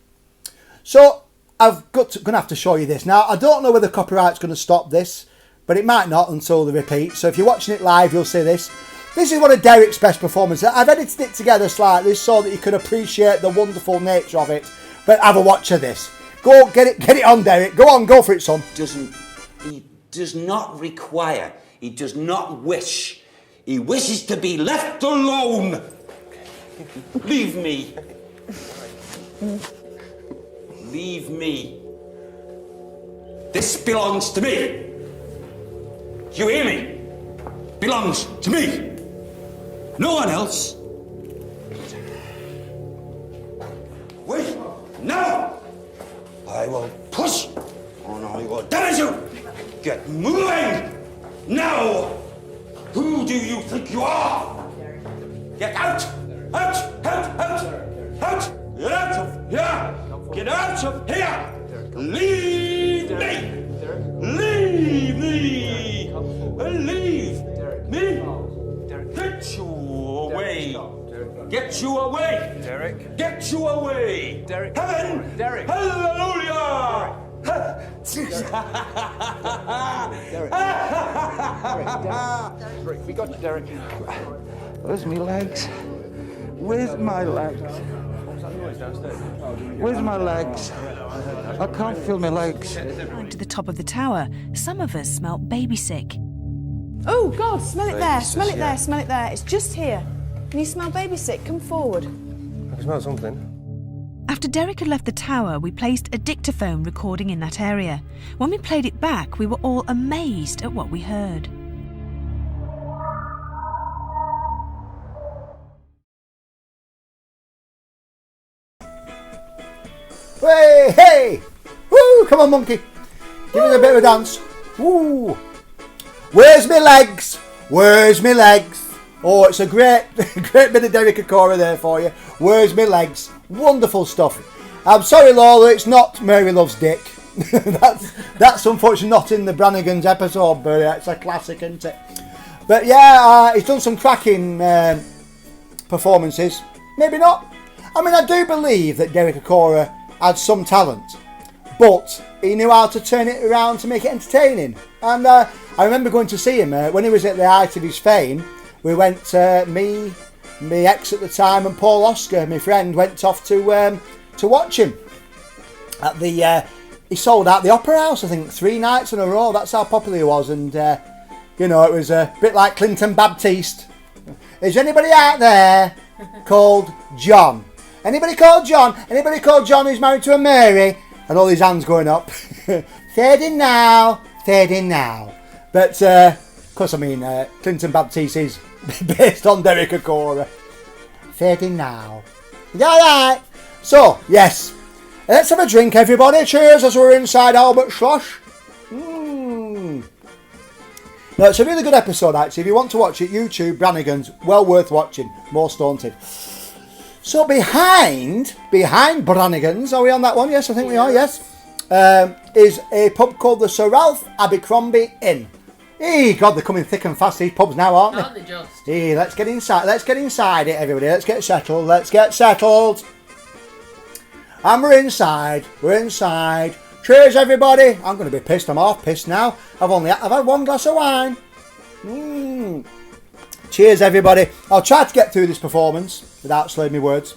So I'm going to have to show you this. Now, I don't know whether copyright's going to stop this, but it might not until the repeat. So if you're watching it live, you'll see this. This is one of Derek's best performances. I've edited it together slightly so that you can appreciate the wonderful nature of it. But have a watch of this. Go, get it on, Derek. Go on, go for it, son. He does not require, he does not wish. He wishes to be left alone. Leave me. Leave me. This belongs to me. Do you hear me? Belongs to me. No one else. you! Damn you! Get moving! Now! Who do you think you are? Get out! Out! Out! Out! Out! Get out of here! Get out of here! Leave me! Leave me! Leave me! Get you away! Get you away! Derek. Get you away! Derek. Heaven! Derek. Hallelujah! Derek, we got you, Derek. Where's my legs? Where's my legs? Where's my legs? I can't feel my legs. To the top of the tower, some of us smelt baby sick. Oh, God, smell it there, smell it there, smell it there. It's just here. Can you smell baby sick? Come forward. I can smell something. After Derek had left the tower, we placed a dictaphone recording in that area. When we played it back, we were all amazed at what we heard. Hey, hey! Woo! Come on, monkey. Give us a bit of a dance. Woo! Where's my legs? Where's my legs? Oh, it's a great bit of Derek Acora there for you. Where's my legs? Wonderful stuff. I'm sorry, Lola, it's not Mary Loves Dick. that's unfortunately not in the Brannigan's episode, but it's a classic, isn't it? But yeah, he's done some cracking performances. Maybe not. I mean, I do believe that Derek Acora had some talent, but he knew how to turn it around to make it entertaining. And I remember going to see him when he was at the height of his fame. We went, me, my ex at the time, and Paul Oscar, my friend, went off to watch him at the. He sold out the Opera House, I think, 3 nights in a row. That's how popular he was, and you know, it was a bit like Clinton Baptiste. Is anybody out there called John? Anybody called John? Anybody called John who's married to a Mary? And all these hands going up. Fading now, fading now. But, of course, I mean, Clinton Baptiste is based on Derek Acora. Fading now. You alright? So, yes. Let's have a drink, everybody. Cheers as we're inside Albert Schloss. No, it's a really good episode, actually. If you want to watch it, YouTube, Brannigan's. Well worth watching. Most Haunted. So behind Brannigan's, are we on that one? Yes, I think we are, yes. Is a pub called the Sir Ralph Abercrombie Inn. Hey, God, they're coming thick and fast, these pubs now, aren't they? Aren't they just? Hey, let's get inside. Let's get inside it, everybody. Let's get settled. Let's get settled. And we're inside. We're inside. Cheers, everybody. I'm going to be pissed. I'm half pissed now. I've had 1 glass of wine. Cheers, everybody. I'll try to get through this performance without slurring my words.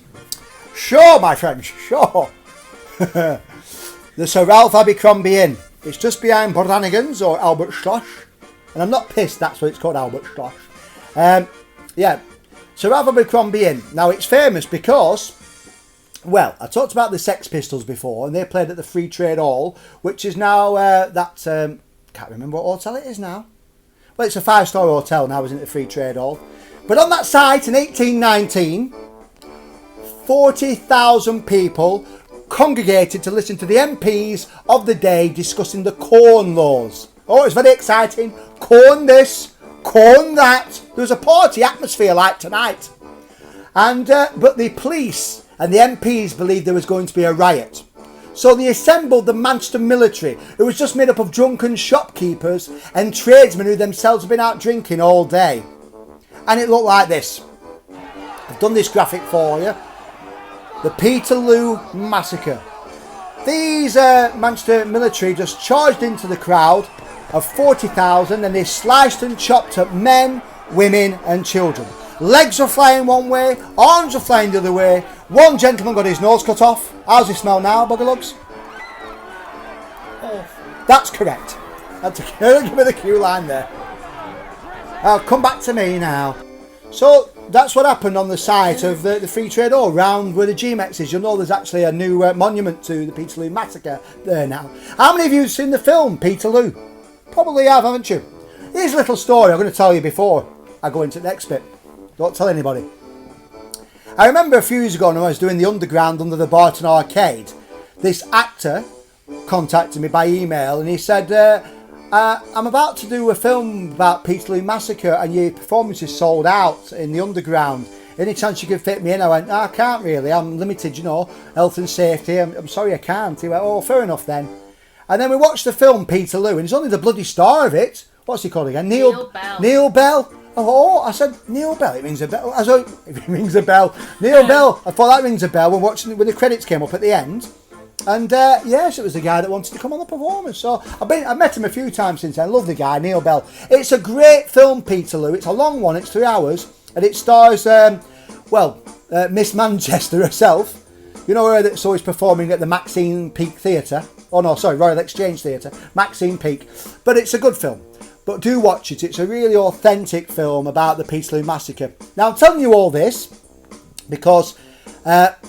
Sure, my friends, sure. The Sir Ralph Abercrombie Inn. It's just behind Brannigan's or Albert Schloss. And I'm not pissed, that's what it's called, Albert Schloss. Yeah, Sir Ralph Abercrombie Inn. Now, it's famous because, well, I talked about the Sex Pistols before, and they played at the Free Trade Hall, which is now can't remember what hotel it is now. Well, it's a 5-star hotel now, isn't it, the Free Trade Hall? But on that site in 1819, 40,000 people congregated to listen to the MPs of the day discussing the corn laws. Oh, it's very exciting. Corn this, corn that. There was a party atmosphere like tonight. And but the police and the MPs believed there was going to be a riot. So they assembled the Manchester military. It was just made up of drunken shopkeepers and tradesmen who themselves had been out drinking all day. And it looked like this. I've done this graphic for you. The Peterloo Massacre. These Manchester military just charged into the crowd of 40,000 and they sliced and chopped up men, women and children. Legs were flying one way, arms were flying the other way. One gentleman got his nose cut off. How's he smell now, Buggerlugs? That's correct. That's a bit of the cue line there. Come back to me now. So that's what happened on the site of the Free Trade Hall, round where the GMX is. You'll know there's actually a new monument to the Peterloo Massacre there now. How many of you have seen the film Peterloo? Probably have, haven't you? Here's a little story I'm going to tell you before I go into the next bit. Don't tell anybody. I remember a few years ago when I was doing the Underground under the Barton Arcade, this actor contacted me by email and he said, I'm about to do a film about Peterloo Massacre and your performance is sold out in the underground. Any chance you could fit me in? I went, no, I can't really. I'm limited, you know, health and safety. I'm sorry I can't. He went, oh, fair enough then. And then we watched the film Peterloo, and he's only the bloody star of it. What's he called again? Neil Bell. Neil Bell. Oh, I said Neil Bell. It rings a bell. I said, it rings a bell. Neil Bell. I thought that rings a bell when the credits came up at the end. And yes, it was the guy that wanted to come on the performance. So I've met him a few times since then. I love the guy, Neil Bell. It's a great film, Peterloo. It's a long one. It's 3 hours, and it stars Miss Manchester herself. You know her that's always performing at the Maxine Peake Theatre. Oh no, sorry, Royal Exchange Theatre. Maxine Peake. But it's a good film. But do watch it. It's a really authentic film about the Peterloo Massacre. Now I'm telling you all this because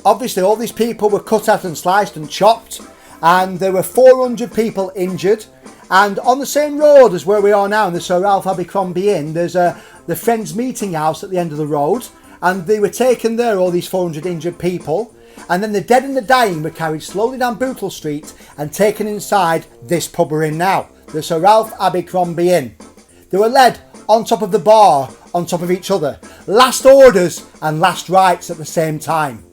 obviously all these people were cut out and sliced and chopped, and there were 400 people injured. And on the same road as where we are now in the Sir Ralph Abercrombie Inn, there's the Friends Meeting House at the end of the road, and they were taken there, all these 400 injured people, and then the dead and the dying were carried slowly down Bootle Street and taken inside this pub we're in now, the Sir Ralph Abercrombie Inn. They were led on top of the bar, on top of each other, last orders and last rites at the same time.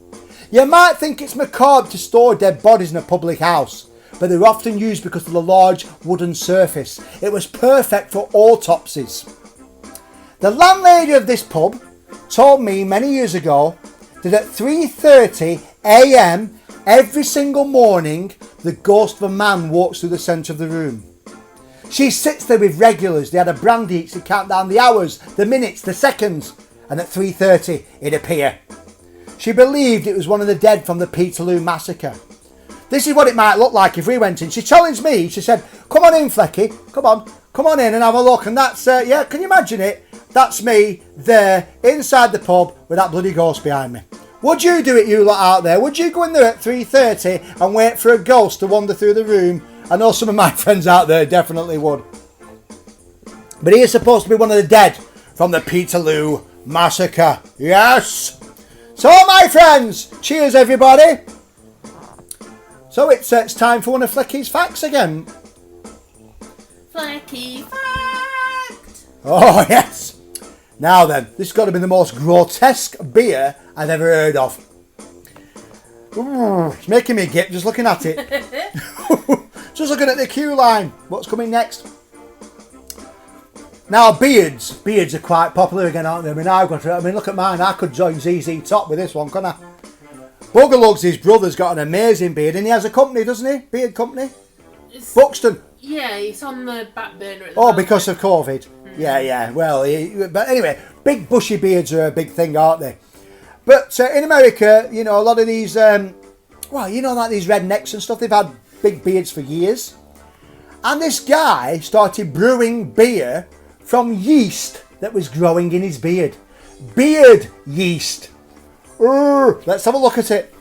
You might think it's macabre to store dead bodies in a public house, but they're often used because of the large wooden surface. It was perfect for autopsies. The landlady of this pub told me many years ago that at 3:30 a.m. every single morning the ghost of a man walks through the centre of the room. She sits there with regulars. They had a brandy each to count down the hours, the minutes, the seconds, and at 3:30 it'd appear. She believed it was one of the dead from the Peterloo Massacre. This is what it might look like if we went in. She challenged me. She said, come on in, Flecky. Come on in and have a look. And that's, yeah, can you imagine it? That's me there inside the pub with that bloody ghost behind me. Would you do it, you lot out there? Would you go in there at 3:30 and wait for a ghost to wander through the room? I know some of my friends out there definitely would. But he is supposed to be one of the dead from the Peterloo Massacre. Yes. So, my friends, cheers, everybody. So it's time for one of Flecky's facts again. Flecky fact. Oh, yes. Now then, this has got to be the most grotesque beer I've ever heard of. Ooh, it's making me gip just looking at it. Just looking at the queue line. What's coming next? Now, beards are quite popular again, aren't they? I mean, look at mine. I could join ZZ Top with this one, couldn't I? Buggerlugs, his brother's got an amazing beard, and he has a company, doesn't he? Beard company? Buxton. Yeah, it's on the back burner at the Oh, moment. because of COVID. Yeah. Well, but anyway, big bushy beards are a big thing, aren't they? But in America, you know, a lot of these, like these rednecks and stuff, they've had big beards for years. And this guy started brewing beer from yeast that was growing in his beard. Beard yeast. Let's have a look at it.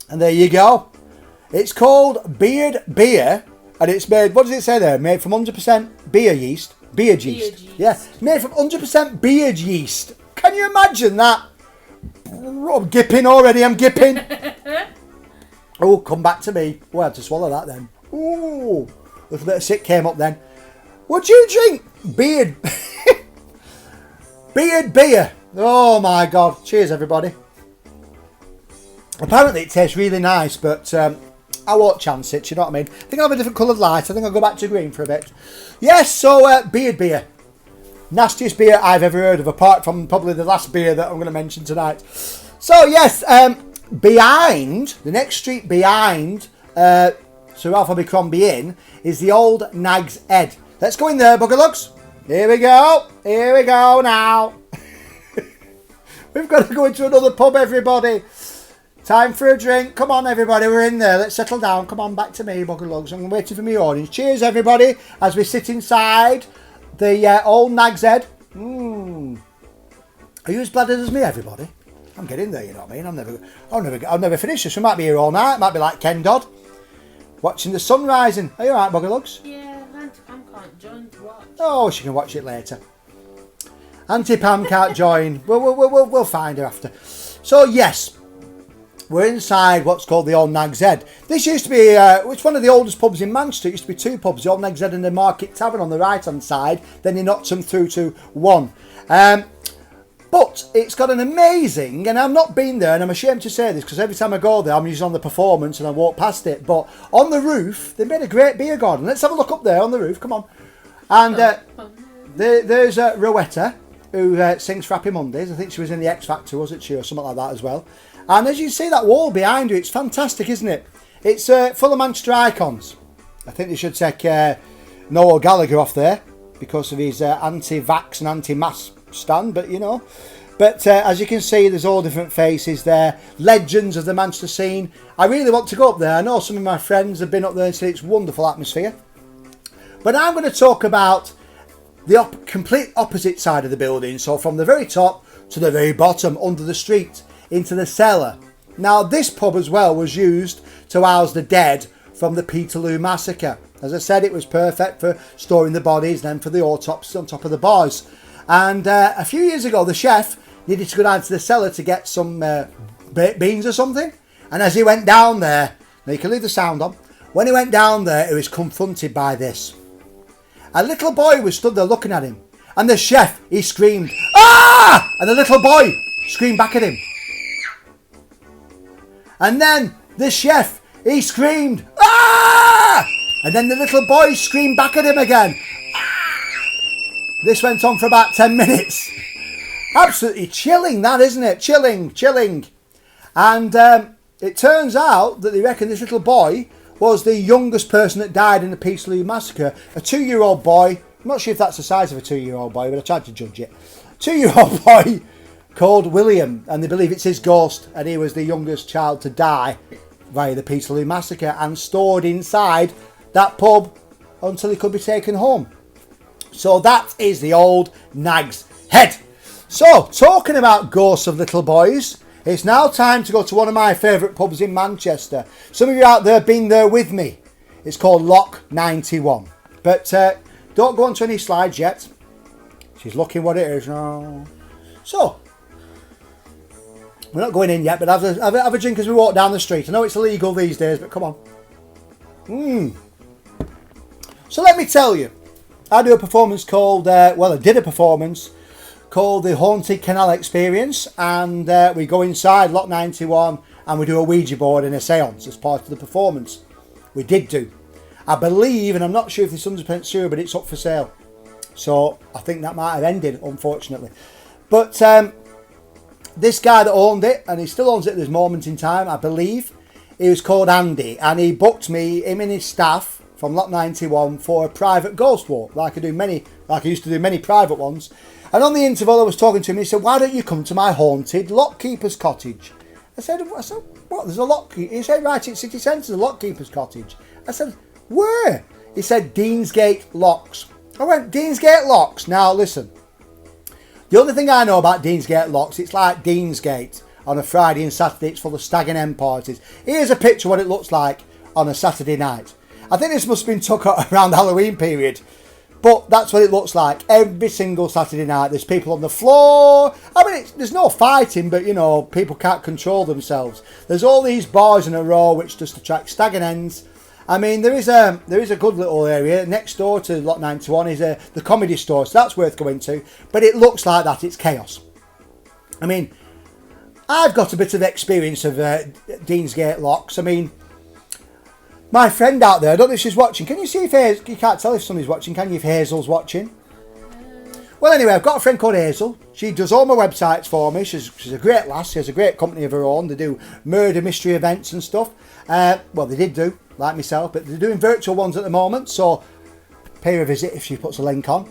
And there you go. It's called Beard Beer, and it's made, what does it say there? Made from 100% beard yeast. Yeah, made from 100% beard yeast. Can you imagine that? I'm gipping already, I'm gipping. Oh, come back to me. Oh, I had to swallow that then. Ooh, a little bit of sick came up then. Would you drink beard beer? Oh my God. Cheers, everybody. Apparently it tastes really nice, but I won't chance it, you know what I mean? I think I'll have a different coloured light. I think I'll go back to green for a bit. Yes, so beard beer. Nastiest beer I've ever heard of, apart from probably the last beer that I'm going to mention tonight. So yes, behind, the next street behind Sir Ralph Abercrombie Inn is the old Nag's Head. Let's go in there, Buggerlugs. Here we go now. We've got to go into another pub, everybody. Time for a drink. Come on, everybody, we're in there. Let's settle down. Come on, back to me, Buggerlugs. I'm waiting for my audience. Cheers, everybody, as we sit inside the old Nag's Head. Are you as blooded as me, everybody? I'm getting there, you know what I mean? I'll never finish this. We might be here all night. Might be like Ken Dodd, watching the sun rising. Are you alright, Buggerlugs? Yeah, Auntie Pam can't join to watch. Oh, she can watch it later. Auntie Pam can't join. We'll find her after. So yes, we're inside what's called the Old Nag's Head. This used to be, it's one of the oldest pubs in Manchester. It used to be 2 pubs, the Old Nag's Head and the Market Tavern on the right-hand side. Then he knocked them through to 1. But it's got an amazing, and I've not been there, and I'm ashamed to say this because every time I go there, I'm usually on the performance and I walk past it. But on the roof, they made a great beer garden. Let's have a look up there on the roof. Come on. And there's Rowetta, who sings for Happy Mondays. I think she was in the X Factor, wasn't she, or something like that as well. And as you see that wall behind you, it's fantastic, isn't it? It's full of Manchester icons. I think they should take Noel Gallagher off there because of his anti-vax and anti-mask stand, but you know. But as you can see, there's all different faces there. Legends of the Manchester scene. I really want to go up there. I know some of my friends have been up there and said it's a wonderful atmosphere. But I'm going to talk about the complete opposite side of the building. So from the very top to the very bottom, under the street, into the cellar. Now this pub as well was used to house the dead from the Peterloo massacre. As I said, it was perfect for storing the bodies and then for the autopsy on top of the bars. And a few years ago, the chef needed to go down to the cellar to get some baked beans or something. And as he went down there, now you can leave the sound on. When he went down there, he was confronted by this. A little boy was stood there looking at him. And the chef, he screamed, "Ah!" And the little boy screamed back at him. And then the chef, he screamed, "Ah!" And then the little boy screamed back at him again. This went on for about 10 minutes. Absolutely chilling that, isn't it? Chilling. And it turns out that they reckon this little boy was the youngest person that died in the Peterloo massacre. A 2-year-old boy. I'm not sure if that's the size of a 2-year-old boy, but I tried to judge it. 2-year-old boy called William, and they believe it's his ghost, and he was the youngest child to die via the Peterloo massacre and stored inside that pub until he could be taken home. So that is the Old Nag's Head. So, talking about ghosts of little boys, it's now time to go to one of my favourite pubs in Manchester. Some of you out there have been there with me. It's called Lock 91. But don't go onto any slides yet. She's looking what it is now. So, we're not going in yet, but have a drink as we walk down the street. I know it's illegal these days, but come on. So let me tell you. I do a performance called, I did a performance called the Haunted Canal Experience, and we go inside Lot 91 and we do a Ouija board and a seance as part of the performance. We did do. I believe, and I'm not sure if this 100% sure, but it's up for sale. So I think that might have ended, unfortunately. But this guy that owned it, and he still owns it at this moment in time, I believe, he was called Andy, and he booked me, him and his staff, from Lot 91 for a private ghost walk, like I used to do many private ones. And on the interval I was talking to him, he said, "Why don't you come to my haunted lockkeeper's cottage?" I said, "What, there's a lockkeeper?" He said, "Right, it's city centre, the lockkeeper's cottage." I said, "Where?" He said, "Deansgate Locks." I went, "Deansgate Locks?" Now listen, the only thing I know about Deansgate Locks, it's like Deansgate on a Friday and Saturday, it's full of stag and hen parties. Here's a picture of what it looks like on a Saturday night. I think this must have been took around the Halloween period. But that's what it looks like every single Saturday night. There's people on the floor. I mean, there's no fighting, but, you know, people can't control themselves. There's all these bars in a row which just attract stag and hens. I mean, there is a good little area. Next door to Lot 91 is the comedy store, so that's worth going to. But it looks like that. It's chaos. I mean, I've got a bit of experience of Deansgate Locks. I mean, my friend out there, I don't know if she's watching. Can you see if you can't tell if somebody's watching, can you, if Hazel's watching? Well, anyway, I've got a friend called Hazel. She does all my websites for me. She's a great lass. She has a great company of her own. They do murder mystery events and stuff. Well, they did do, like myself, but they're doing virtual ones at the moment. So pay her a visit if she puts a link on.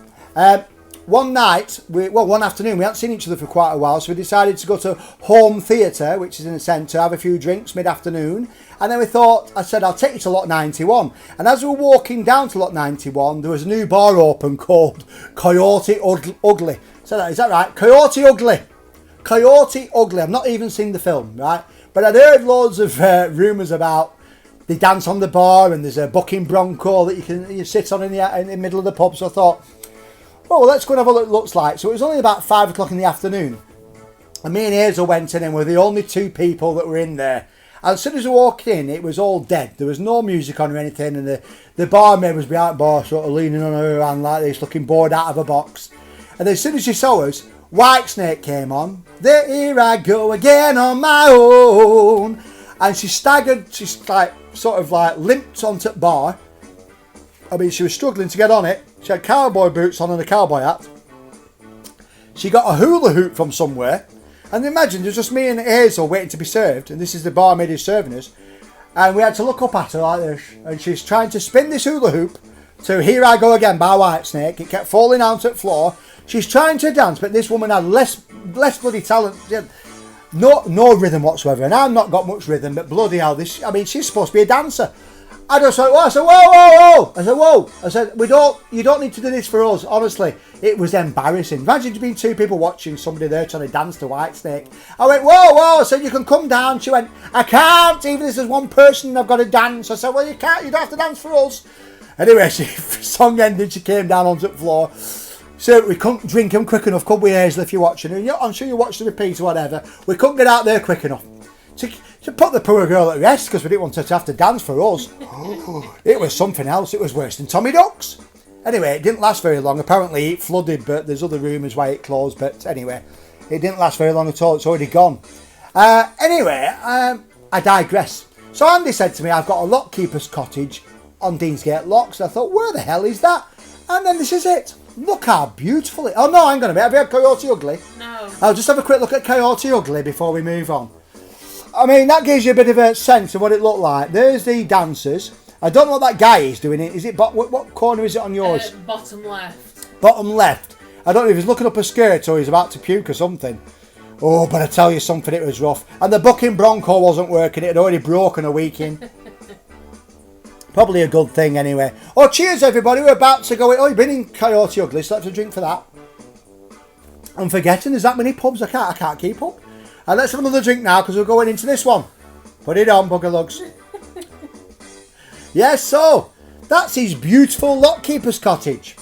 One afternoon, we hadn't seen each other for quite a while, so we decided to go to Home Theatre, which is in the centre, have a few drinks mid-afternoon, and then I said, "I'll take you to Lot 91." And as we were walking down to Lot 91, there was a new bar open called Coyote Ugly. Is that right? Coyote Ugly. Coyote Ugly. I've not even seen the film, right? But I'd heard loads of rumours about they dance on the bar, and there's a bucking bronco that you sit on in the middle of the pub, so I thought, well, let's go and have a look what it looks like. So it was only about 5 o'clock in the afternoon. And me and Hazel went in and we're the only two people that were in there. And as soon as we walked in, it was all dead. There was no music on or anything. And the barmaid was behind the bar, sort of leaning on her hand like this, looking bored out of a box. And then as soon as she saw us, Whitesnake came on. Here I go again on my own. And she staggered, she's like, sort of like limped onto the bar. I mean, she was struggling to get on it. She had cowboy boots on and a cowboy hat. She got a hula hoop from somewhere. And imagine, there's just me and Hazel waiting to be served. And this is the barmaid who's serving us. And we had to look up at her like this. And she's trying to spin this hula hoop to Here I Go Again by Whitesnake. It kept falling out at the floor. She's trying to dance, but this woman had less bloody talent. She had no rhythm whatsoever. And I've not got much rhythm, but bloody hell, I mean, she's supposed to be a dancer. I just went, I said, whoa. I said, whoa. I said, you don't need to do this for us. Honestly, it was embarrassing. Imagine being two people watching somebody there trying to dance to Whitesnake. I went, whoa. I said, you can come down. She went, I can't. Even if there's one person, I've got to dance. I said, well, you can't. You don't have to dance for us. Anyway, song ended. She came down onto the floor. So we couldn't drink them quick enough, could we, Hazel, if you're watching? And I'm sure you watched the repeat or whatever. We couldn't get out there quick enough to put the poor girl at rest because we didn't want her to have to dance for us. It was something else. It was worse than Tommy Ducks. Anyway, it didn't last very long. Apparently it flooded, but there's other rumours why it closed. But anyway, it didn't last very long at all. It's already gone. I digress. So Andy said to me, I've got a lockkeeper's cottage on Deansgate Locks. I thought, where the hell is that? And then this is it. Look how beautiful it... Oh, no, hang on a minute. Have you had Coyote Ugly? No. I'll just have a quick look at Coyote Ugly before we move on. I mean, that gives you a bit of a sense of what it looked like. There's the dancers. I don't know what that guy is doing. Is it... What corner is it on yours? Bottom left. Bottom left. I don't know if he's looking up a skirt or he's about to puke or something. Oh, but I tell you something, it was rough. And the bucking bronco wasn't working. It had already broken a week in. Probably a good thing anyway. Oh, cheers everybody. We're about to go in. Oh, you've been in Coyote Ugly, so let's have a drink for that. I'm forgetting there's that many pubs. I can't keep up. And let's have another drink now because we're going into this one. Put it on, bugger lugs. Yes, so that's his beautiful lockkeeper's cottage.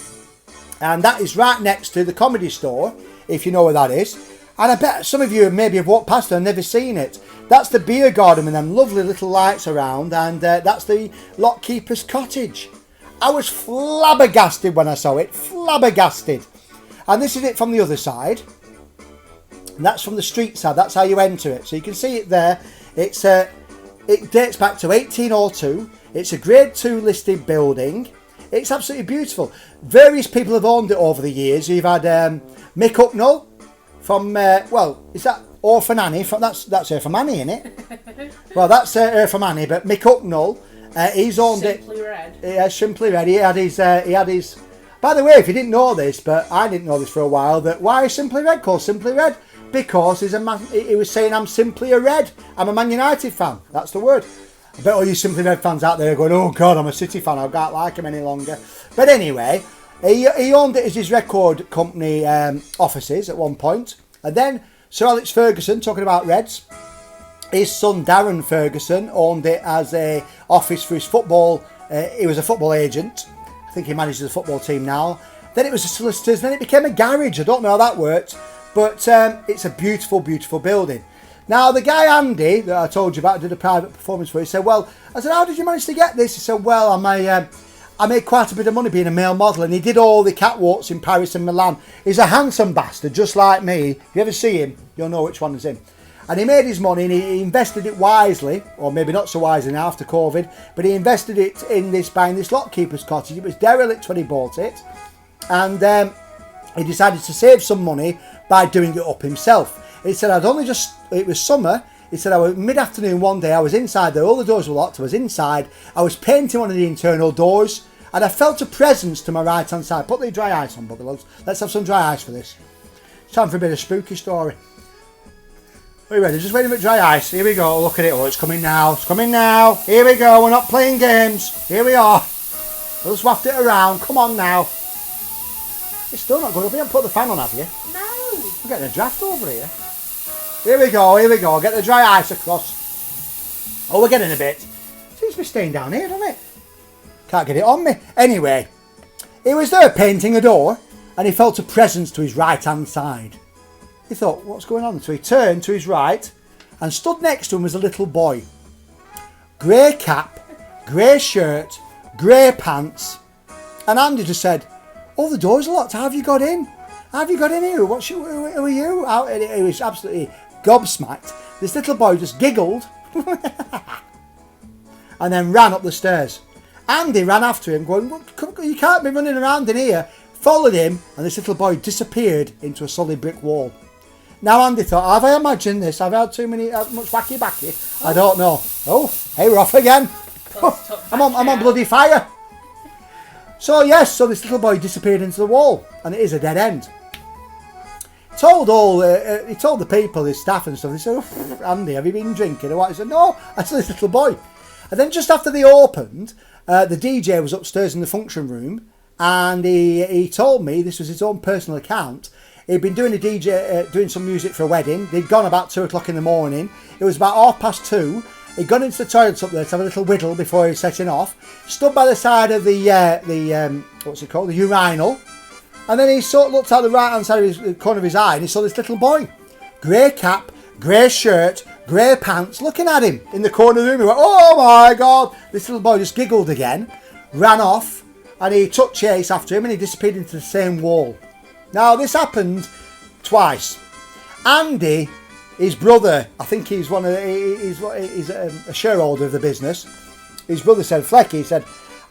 And that is right next to the Comedy Store, if you know where that is. And I bet some of you maybe have walked past it and never seen it. That's the beer garden with them lovely little lights around, and that's the lockkeeper's cottage. I was flabbergasted when I saw it, flabbergasted. And this is it from the other side. And that's from the street side, that's how you enter it. So you can see it there. It dates back to 1802. It's a grade 2 listed building. It's absolutely beautiful. Various people have owned it over the years. You've had Mick Hucknall from, is that Orphan Annie? That's her from Annie, isn't it? Well, that's her from Annie, but Mick Hucknall, he's owned Simply it. Red. Yeah, Simply Red. He had his. By the way, if you didn't know this, but I didn't know this for a while, that why is Simply Red called Simply Red? Because he was saying I'm simply a Red. I'm a Man United fan. That's the word. I bet all you Simply Red fans out there are going, oh God, I'm a City fan. I can't like him any longer. But anyway, he owned it as his record company offices at one point. And then Sir Alex Ferguson, talking about Reds, his son Darren Ferguson owned it as a office for his football. He was a football agent. I think he manages the football team now. Then it was a solicitor's. Then it became a garage. I don't know how that worked. But it's a beautiful, beautiful building. Now, the guy Andy that I told you about did a private performance for. He said, well, I said, how did you manage to get this? He said, well, I made quite a bit of money being a male model, and he did all the catwalks in Paris and Milan. He's a handsome bastard, just like me. If you ever see him, you'll know which one is him. And he made his money and he invested it wisely, or maybe not so wisely now after COVID, but he invested it in buying this lockkeeper's cottage. It was derelict when he bought it, and he decided to save some money by doing it up himself. He said, it was summer. He said, I was mid-afternoon one day, I was inside there, all the doors were locked, I was inside, I was painting one of the internal doors, and I felt a presence to my right-hand side. Put the dry ice on, buggerlogs. Let's have some dry ice for this. It's time for a bit of spooky story. Are you ready? Just wait a minute, dry ice. Here we go, look at it. Oh, it's coming now, it's coming now. Here we go, we're not playing games. Here we are. We'll just waft it around, come on now. It's still not good up. You haven't put the fan on, have you? No. I'm getting a draft over here. Here we go, here we go. Get the dry ice across. Oh, we're getting a bit. Seems to be staying down here, doesn't it? Can't get it on me. Anyway, he was there painting a door and he felt a presence to his right-hand side. He thought, what's going on? So he turned to his right, and stood next to him was a little boy. Grey cap, grey shirt, grey pants. And Andy just said, oh, the door's locked. How have you got in? How have you got in here? Who are you? He was absolutely gobsmacked. This little boy just giggled and then ran up the stairs. Andy ran after him going, you can't be running around in here. Followed him, and this little boy disappeared into a solid brick wall. Now Andy thought, have I imagined this? Have I had too much wacky? I don't know. Oh, hey, we're off again. I'm on bloody fire. So yes, so this little boy disappeared into the wall, and it is a dead end. He told the people, his staff and stuff. They said, oh, Andy, have you been drinking or what? He said, no, I saw this little boy. And then just after they opened, the DJ was upstairs in the function room, and he told me, this was his own personal account, he'd been doing doing some music for a wedding. They'd gone about 2 o'clock in the morning. It was about 2:30. He'd gone into the toilets up there to have a little whittle before he was setting off. Stood by the side of the what's it called, the urinal, and then he sort of looked out the right hand side of the corner of his eye, and he saw this little boy, grey cap, grey shirt, grey pants, looking at him in the corner of the room. He went, oh my God! This little boy just giggled again, ran off, and he took chase after him, and he disappeared into the same wall. Now this happened twice. Andy, his brother, I think he's a shareholder of the business. His brother said, Flecky, he said,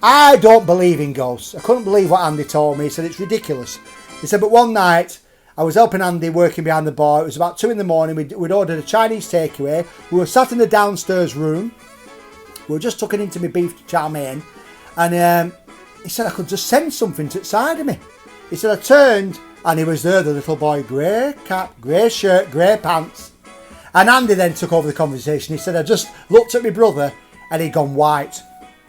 I don't believe in ghosts. I couldn't believe what Andy told me. He said, it's ridiculous. He said, but one night, I was helping Andy working behind the bar. It was about 2 in the morning. We'd ordered a Chinese takeaway. We were sat in the downstairs room. We were just tucking into my beef chow mein. And he said, I could just sense something to the side of me. He said, I turned, and he was there, the little boy, grey cap, grey shirt, grey pants. And Andy then took over the conversation. He said, I just looked at my brother and he'd gone white.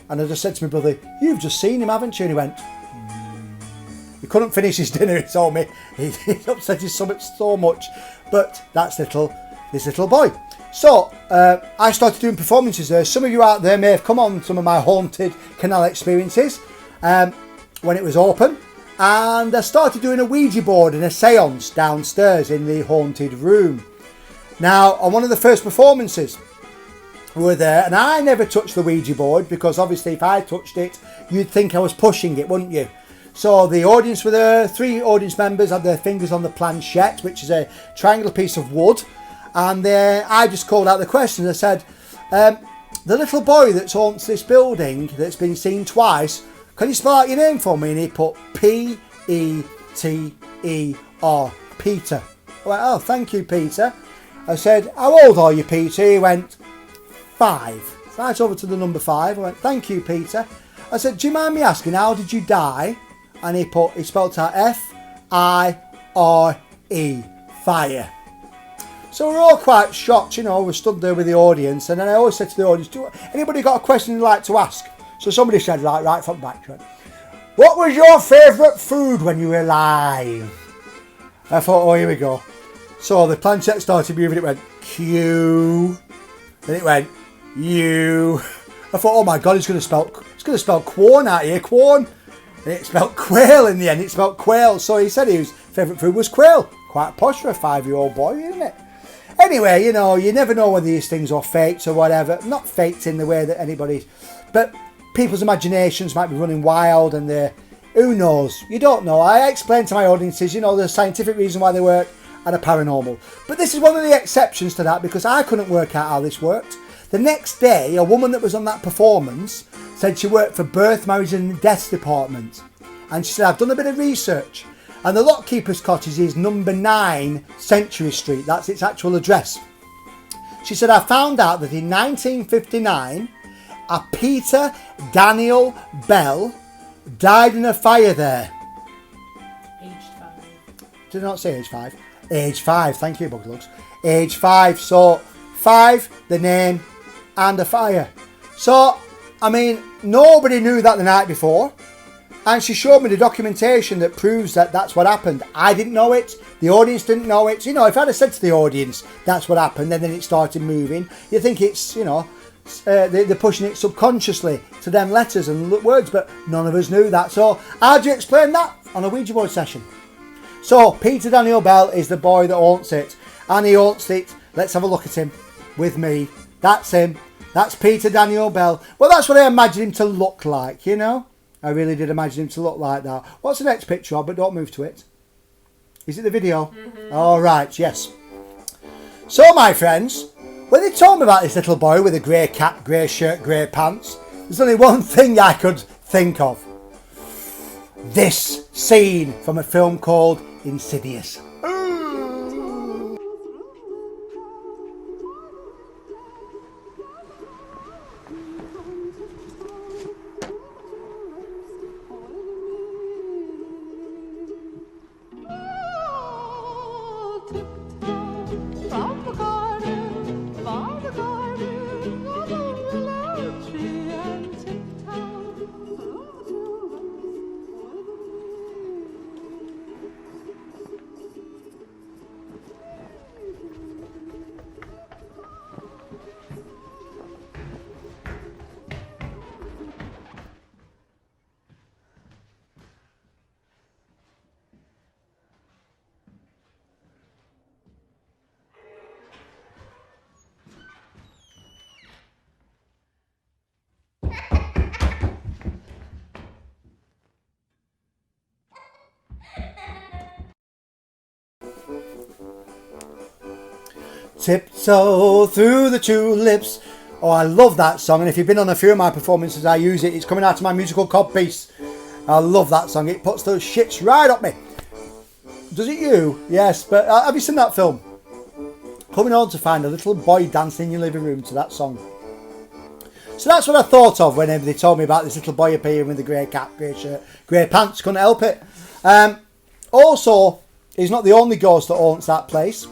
And I just said to my brother, you've just seen him, haven't you? And he went, He couldn't finish his dinner, he told me. He upset his stomach so much. But that's this little boy. So, I started doing performances there. Some of you out there may have come on some of my haunted canal experiences when it was open. And I started doing a Ouija board and a seance downstairs in the haunted room. Now, on one of the first performances, we were there, and I never touched the Ouija board because obviously if I touched it, you'd think I was pushing it, wouldn't you? So the audience were there, 3 audience members had their fingers on the planchette, which is a triangular piece of wood, and I just called out the questions. I said, the little boy that haunts this building that's been seen twice, can you spell out your name for me? And he put P-E-T-E-R, Peter. I went, oh, thank you, Peter. I said, how old are you, Peter? He went, 5. Right over to the number 5. I went, thank you, Peter. I said, do you mind me asking, how did you die? And he spelled out F-I-R-E, fire. So we're all quite shocked, you know, we stood there with the audience, and then I always said to the audience, anybody got a question you'd like to ask? So somebody said, right from the back, what was your favourite food when you were alive? I thought, oh, here we go. So the planchette started moving, it went Q, then it went U. I thought, oh my God, it's going to spell quorn out here, quorn. And it spelled quail in the end, it spelled quail. So he said his favourite food was quail. Quite posh for a 5-year-old boy, isn't it? Anyway, you know, you never know whether these things are faked or whatever. Not faked in the way that anybody, but people's imaginations might be running wild, and who knows? You don't know. I explain to my audiences, you know, there's a scientific reason why they work and a paranormal. But this is one of the exceptions to that because I couldn't work out how this worked. The next day, a woman that was on that performance said she worked for birth, marriage and deaths department. And she said, I've done a bit of research. And the lockkeeper's cottage is number 9 Century Street. That's its actual address. She said, I found out that in 1959, a Peter Daniel Bell died in a fire there. Aged 5. Did I not say age 5? Age 5, thank you, Buglugs. Age 5, so 5, the name, and a fire. So, I mean, nobody knew that the night before. And she showed me the documentation that proves that that's what happened. I didn't know it. The audience didn't know it. You know, if I'd have said to the audience, that's what happened, and then it started moving, you think it's, you know, they're pushing it subconsciously to them letters and words, but none of us knew that. So how do you explain that on a Ouija board session? So, Peter Daniel Bell is the boy that haunts it. And he haunts it. Let's have a look at him with me. That's him. That's Peter Daniel Bell. Well, that's what I imagined him to look like, you know. I really did imagine him to look like that. What's the next picture of? But don't move to it. Is it the video? Mm-hmm. All right, yes. So, my friends, when they told me about this little boy with a grey cap, grey shirt, grey pants, there's only one thing I could think of. This scene from a film called Insidious. Tiptoe through the tulips. Oh, I love that song, and if you've been on a few of my performances, I use it. It's coming out of my musical codpiece. I love that song. It puts those shits right up me. Does it you? Yes, but have you seen that film? Coming on to find a little boy dancing in your living room to that song. So that's what I thought of whenever they told me about this little boy appearing with a grey cap, grey shirt, grey pants. Couldn't help it. Also, he's not the only ghost that haunts that place.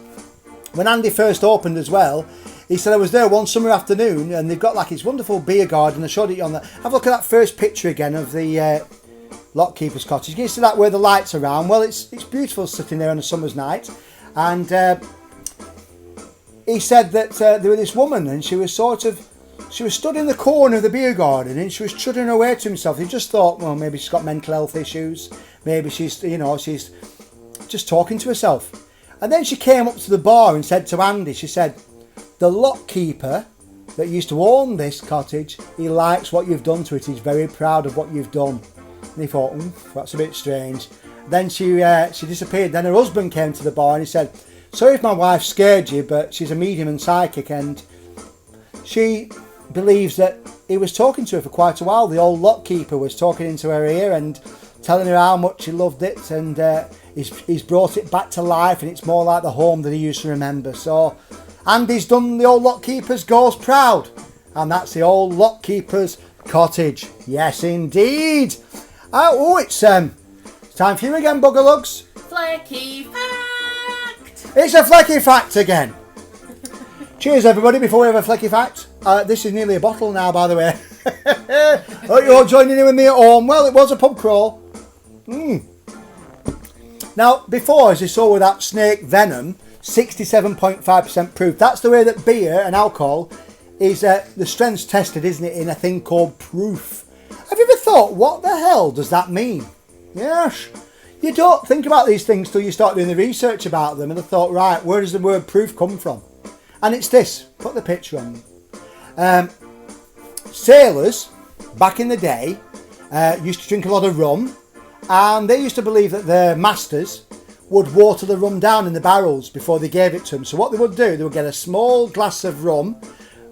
When Andy first opened as well, he said I was there one summer afternoon and they've got like this wonderful beer garden. I showed it on there. Have a look at that first picture again of the lockkeeper's cottage. You can see that where the lights are around. Well, it's beautiful sitting there on a summer's night. And he said that there was this woman and she was stood in the corner of the beer garden and she was chudding away to himself. He just thought, well, maybe she's got mental health issues. Maybe she's just talking to herself. And then she came up to the bar and said to Andy, she said, the lockkeeper that used to own this cottage, he likes what you've done to it. He's very proud of what you've done. And he thought, that's a bit strange. Then she disappeared. Then her husband came to the bar and he said, sorry if my wife scared you, but she's a medium and psychic and she believes that he was talking to her for quite a while. The old lockkeeper was talking into her ear and telling her how much he loved it, and he's brought it back to life, and it's more like the home that he used to remember. So Andy's done the old lockkeeper's ghost proud, and that's the old lockkeeper's cottage. Yes, indeed. It's time for you again, Buggerlugs. Flecky fact. It's a Flecky fact again. Cheers, everybody. Before we have a Flecky fact, this is nearly a bottle now, by the way. Hope you're all joining in with me at home. Well, it was a pub crawl. Now, before, as you saw with that snake venom, 67.5% proof. That's the way that beer and alcohol is, the strength's tested, isn't it, in a thing called proof. Have you ever thought, what the hell does that mean? Yes. You don't think about these things till you start doing the research about them, and I thought, right, where does the word proof come from? And it's this. Put the picture on. Sailors, back in the day, used to drink a lot of rum, and they used to believe that their masters would water the rum down in the barrels before they gave it to them. So what they would do, they would get a small glass of rum,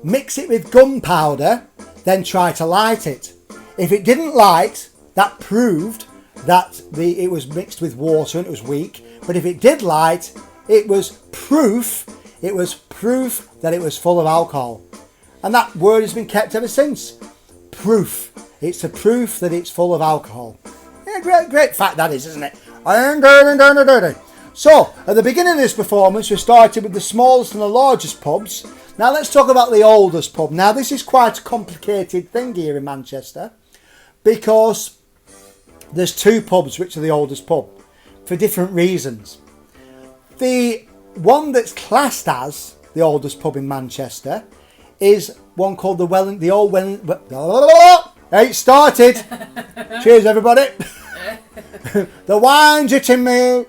mix it with gunpowder, then try to light it. If it didn't light, that proved that it was mixed with water and it was weak. But if it did light, it was proof. It was proof that it was full of alcohol. And that word has been kept ever since. Proof. It's a proof that it's full of alcohol. Yeah, great fact that is, isn't it? So, at the beginning of this performance, we started with the smallest and the largest pubs. Now let's talk about the oldest pub. Now this is quite a complicated thing here in Manchester, because there's two pubs which are the oldest pub for different reasons. The one that's classed as the oldest pub in Manchester is one called the Old Wellington. It started. Cheers, everybody. The Wine Jitting Mill.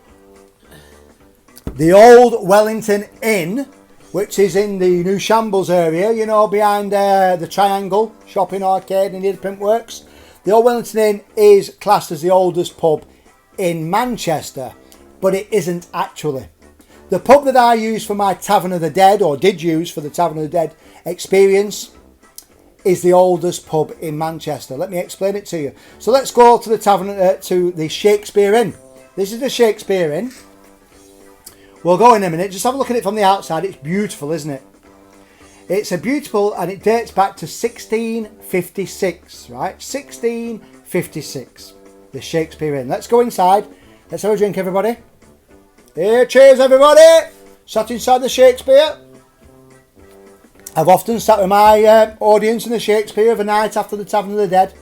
The old Wellington Inn, which is in the New Shambles area, you know, behind the Triangle Shopping Arcade and the Print Works. The old Wellington Inn is classed as the oldest pub in Manchester, but it isn't actually. The pub that I use for my Tavern of the Dead, or did use for the Tavern of the Dead experience, is the oldest pub in Manchester. Let me explain it to you. So let's go to the Tavern, to the Shakespeare Inn. This is the Shakespeare Inn. We'll go in a minute. Just have a look at it from the outside. It's beautiful, isn't it? It's a beautiful, and it dates back to 1656, right? 1656. The Shakespeare Inn. Let's go inside. Let's have a drink, everybody. Here, cheers, everybody. Sat inside the Shakespeare. I've often sat with my audience in the Shakespeare of a night after the Tavern of the Dead.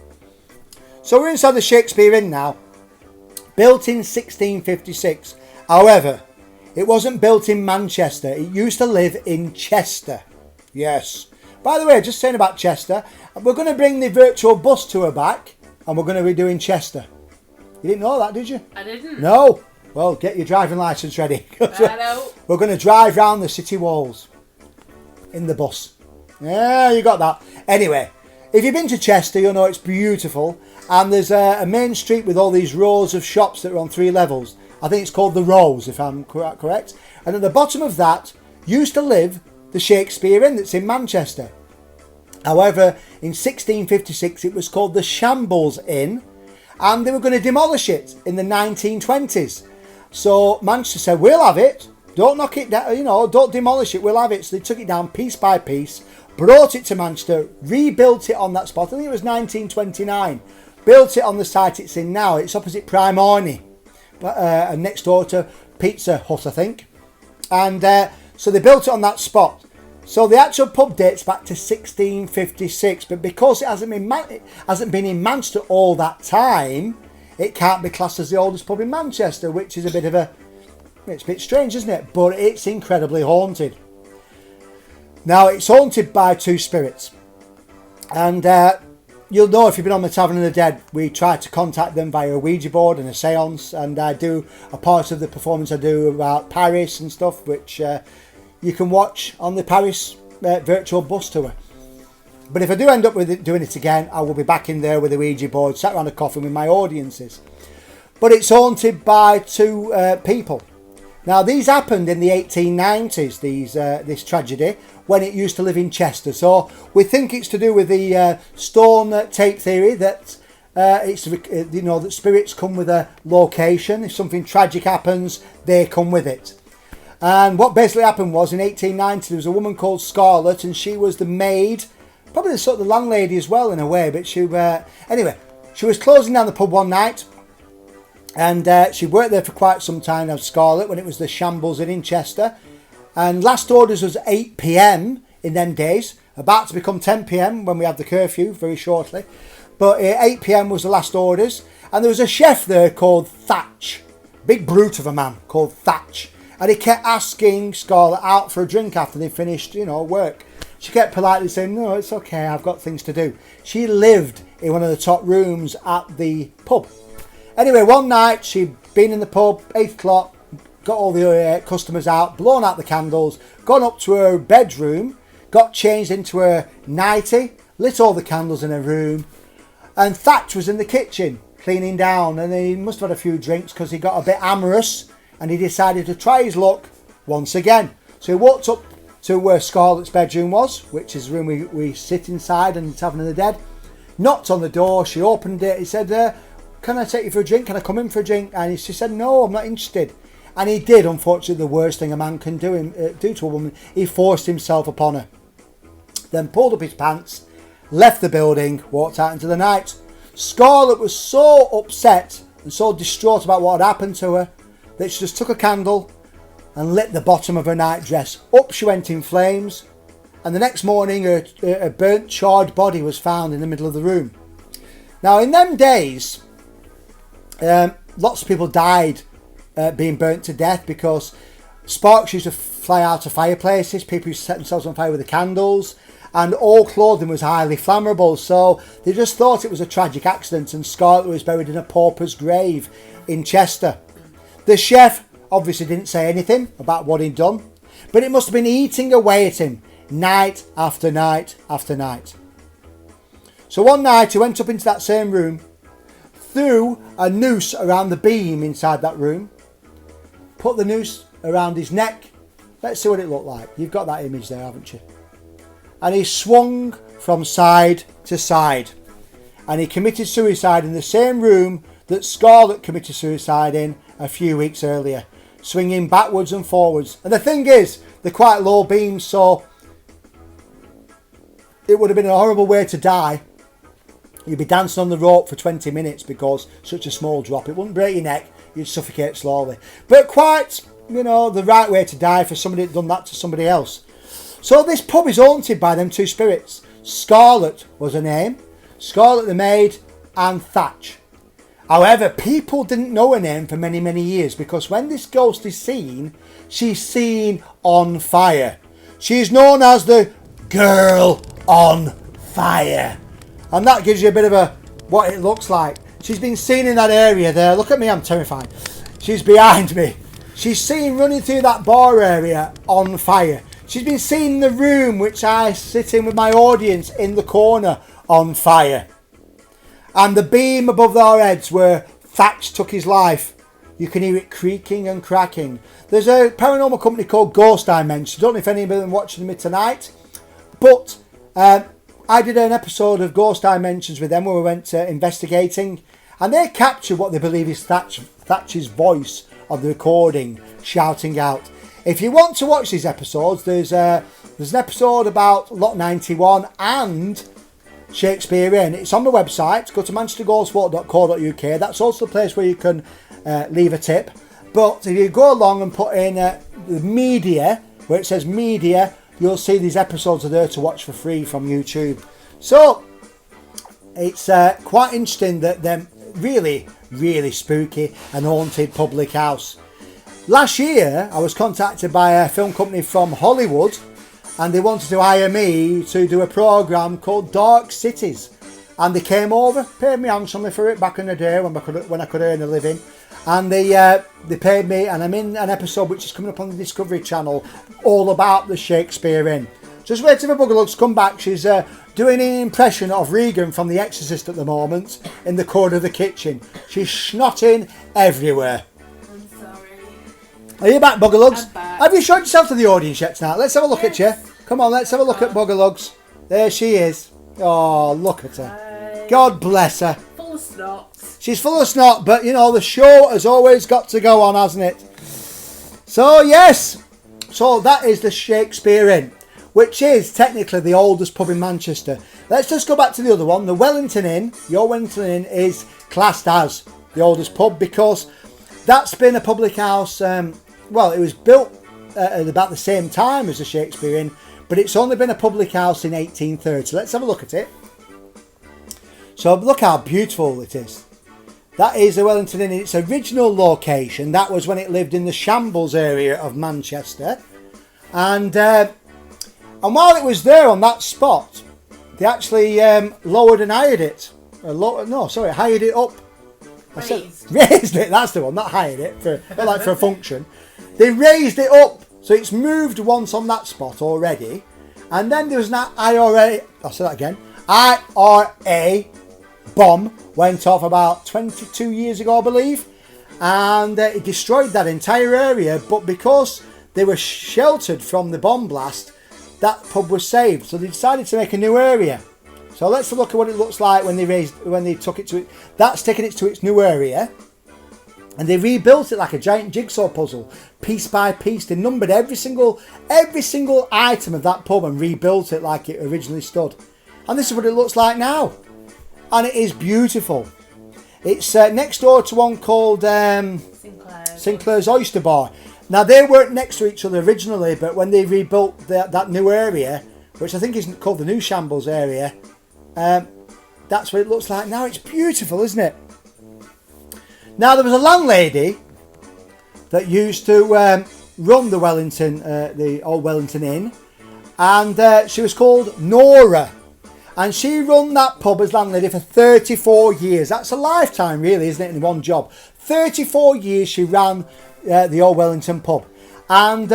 So we're inside the Shakespeare Inn now. Built in 1656. However, it wasn't built in Manchester. It used to live in Chester. Yes. By the way, just saying about Chester, we're going to bring the virtual bus tour back, and we're going to be doing Chester. You didn't know that, did you? I didn't. No. Well, get your driving licence ready. We're going to drive round the city walls in the bus. Yeah, you got that. Anyway, if you've been to Chester, you'll know it's beautiful. And there's a main street with all these rows of shops that are on 3 levels. I think it's called the Rows, if I'm correct. And at the bottom of that used to live the Shakespeare Inn that's in Manchester. However, in 1656 it was called the Shambles Inn, and they were going to demolish it in the 1920s. So Manchester said, we'll have it, don't knock it down, you know, don't demolish it, we'll have it. So they took it down piece by piece, brought it to Manchester, rebuilt it on that spot. I think it was 1929. Built it on the site it's in now. It's opposite Prime Orney, and next door to Pizza Hut, I think. And so they built it on that spot. So the actual pub dates back to 1656, but because it hasn't been in Manchester all that time, it can't be classed as the oldest pub in Manchester, which is it's a bit strange, isn't it? But it's incredibly haunted. Now, it's haunted by 2 spirits. And you'll know if you've been on the Tavern of the Dead, we try to contact them via a Ouija board and a seance, and I do a part of the performance I do about Paris and stuff, which you can watch on the Paris virtual bus tour. But if I do end up with doing it again, I will be back in there with a Ouija board, sat around a coffin with my audiences. But it's haunted by 2 people. Now, these happened in the 1890s, this tragedy, when it used to live in Chester. So we think it's to do with the stone tape theory, that that spirits come with a location. If something tragic happens, they come with it. And what basically happened was, in 1890, there was a woman called Scarlett, and she was the maid, probably the sort of the landlady as well in a way. But she was closing down the pub one night. And she worked there for quite some time now, Scarlett, when it was the Shambles Inn in Chester. And last orders was 8 p.m. in them days, about to become 10 p.m. when we had the curfew very shortly. But 8 p.m. was the last orders. And there was a chef there called Thatch, big brute of a man called Thatch. And he kept asking Scarlett out for a drink after they finished, work. She kept politely saying, no, it's okay, I've got things to do. She lived in one of the top rooms at the pub. Anyway, one night she'd been in the pub, 8 o'clock, got all the customers out, blown out the candles, gone up to her bedroom, got changed into her nightie, lit all the candles in her room, and Thatch was in the kitchen cleaning down, and he must have had a few drinks because he got a bit amorous, and he decided to try his luck once again. So he walked up to where Scarlett's bedroom was, which is the room we sit inside and Tavern of the Dead, knocked on the door, she opened it, he said, can I take you for a drink? Can I come in for a drink? And she said, no, I'm not interested. And he did, unfortunately, the worst thing a man can do to a woman. He forced himself upon her. Then pulled up his pants, left the building, walked out into the night. Scarlett was so upset and so distraught about what had happened to her that she just took a candle and lit the bottom of her nightdress. Up she went in flames. And the next morning, her burnt, charred body was found in the middle of the room. Now, in them days, lots of people died being burnt to death because sparks used to fly out of fireplaces. People used to set themselves on fire with the candles, and all clothing was highly flammable. So they just thought it was a tragic accident, and Scarlett was buried in a pauper's grave in Chester. The chef obviously didn't say anything about what he'd done, but it must have been eating away at him night after night after night. So one night he went up into that same room, threw a noose around the beam inside that room, put the noose around his neck. Let's see what it looked like. You've got that image there, haven't you? And he swung from side to side. And he committed suicide in the same room that Scarlett committed suicide in a few weeks earlier, swinging backwards and forwards. And the thing is, they're quite low beams, so it would have been a horrible way to die. You'd be dancing on the rope for 20 minutes because such a small drop. It wouldn't break your neck, you'd suffocate slowly. But quite, you know, the right way to die for somebody that done that to somebody else. So this pub is haunted by them two spirits. Scarlett was her name, Scarlett the maid, and Thatch. However, people didn't know her name for many, many years because when this ghost is seen, she's seen on fire. She's known as the Girl on Fire. And that gives you a bit of what it looks like. She's been seen in that area there. Look at me, I'm terrified. She's behind me. She's seen running through that bar area on fire. She's been seen in the room which I sit in with my audience in the corner on fire. And the beam above our heads where Thatch took his life, you can hear it creaking and cracking. There's a paranormal company called Ghost Dimension. I don't know if any of them are watching me tonight, but I did an episode of Ghost Dimensions with them where we went investigating, and they captured what they believe is Thatch's voice of the recording shouting out. If you want to watch these episodes, there's an episode about Lot 91 and Shakespeare in. It's on the website. Go to manchestergoldsport.co.uk. That's also the place where you can leave a tip. But if you go along and put in the media, where it says media, you'll see these episodes are there to watch for free from YouTube. So it's quite interesting that they're really, really spooky and haunted public house. Last year, I was contacted by a film company from Hollywood, and they wanted to hire me to do a programme called Dark Cities. And they came over, paid me handsomely for it back in the day when I could earn a living. And they paid me, and I'm in an episode which is coming up on the Discovery Channel, all about the Shakespeare Inn. Just waiting for Buggerlugs to come back. She's doing an impression of Regan from The Exorcist at the moment in the corner of the kitchen. She's snotting everywhere. I'm sorry. Are you back, Buggerlugs? I'm back. Have you showed yourself to the audience yet tonight? Let's have a look at you. Come on, let's have a look at Buggerlugs. There she is. Oh, look at her. Hi. God bless her. Full of snot. She's full of snot, but you know, the show has always got to go on, hasn't it? So, yes. So, that is the Shakespeare Inn, which is technically the oldest pub in Manchester. Let's just go back to the other one. The Wellington Inn, your Wellington Inn, is classed as the oldest pub because that's been a public house. Well, it was built at about the same time as the Shakespeare Inn, but it's only been a public house in 1830. Let's have a look at it. So, look how beautiful it is. That is the Wellington Inn in its original location. That was when it lived in the Shambles area of Manchester. And while it was there on that spot, they actually lowered and hired it. Hired it up. Raised it, that's the one, not hired it, for a function. They raised it up. So it's moved once on that spot already. And then there was an IRA bomb went off about 22 years ago, I believe, and it destroyed that entire area. But because they were sheltered from the bomb blast, that pub was saved. So they decided to make a new area. So let's look at what it looks like when they took it to it. That's taken it to its new area, and they rebuilt it like a giant jigsaw puzzle, piece by piece. They numbered every single item of that pub and rebuilt it like it originally stood. And this is what it looks like now. And it is beautiful. It's next door to one called Sinclair's Oyster Bar. Now, they weren't next to each other originally, but when they rebuilt that new area, which I think is called the New Shambles area, that's what it looks like now. It's beautiful, isn't it? Now, there was a landlady that used to run the Wellington, the old Wellington Inn, and she was called Nora. And she run that pub as landlady for 34 years. That's a lifetime, really, isn't it, in one job? 34 years she ran the Old Wellington pub. And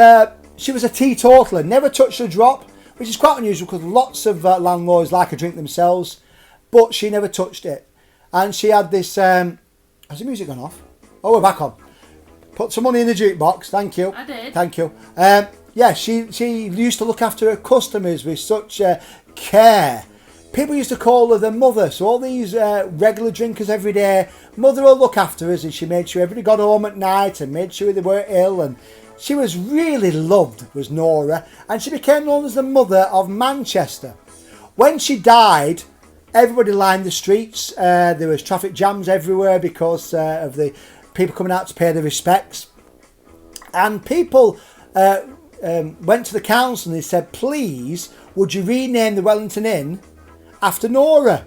she was a teetotaler, never touched a drop, which is quite unusual because lots of landlords like a drink themselves, but she never touched it. And she had this... has the music gone off? Oh, we're back on. Put some money in the jukebox, thank you. I did. Thank you. Yeah, she used to look after her customers with such care. People used to call her the mother. So all these regular drinkers every day, mother will look after us, and she made sure everybody got home at night and made sure they weren't ill. And she was really loved, was Nora, and she became known as the mother of Manchester. When she died, everybody lined the streets. There was traffic jams everywhere because of the people coming out to pay their respects. And people went to the council and they said, please, would you rename the Wellington Inn after Nora?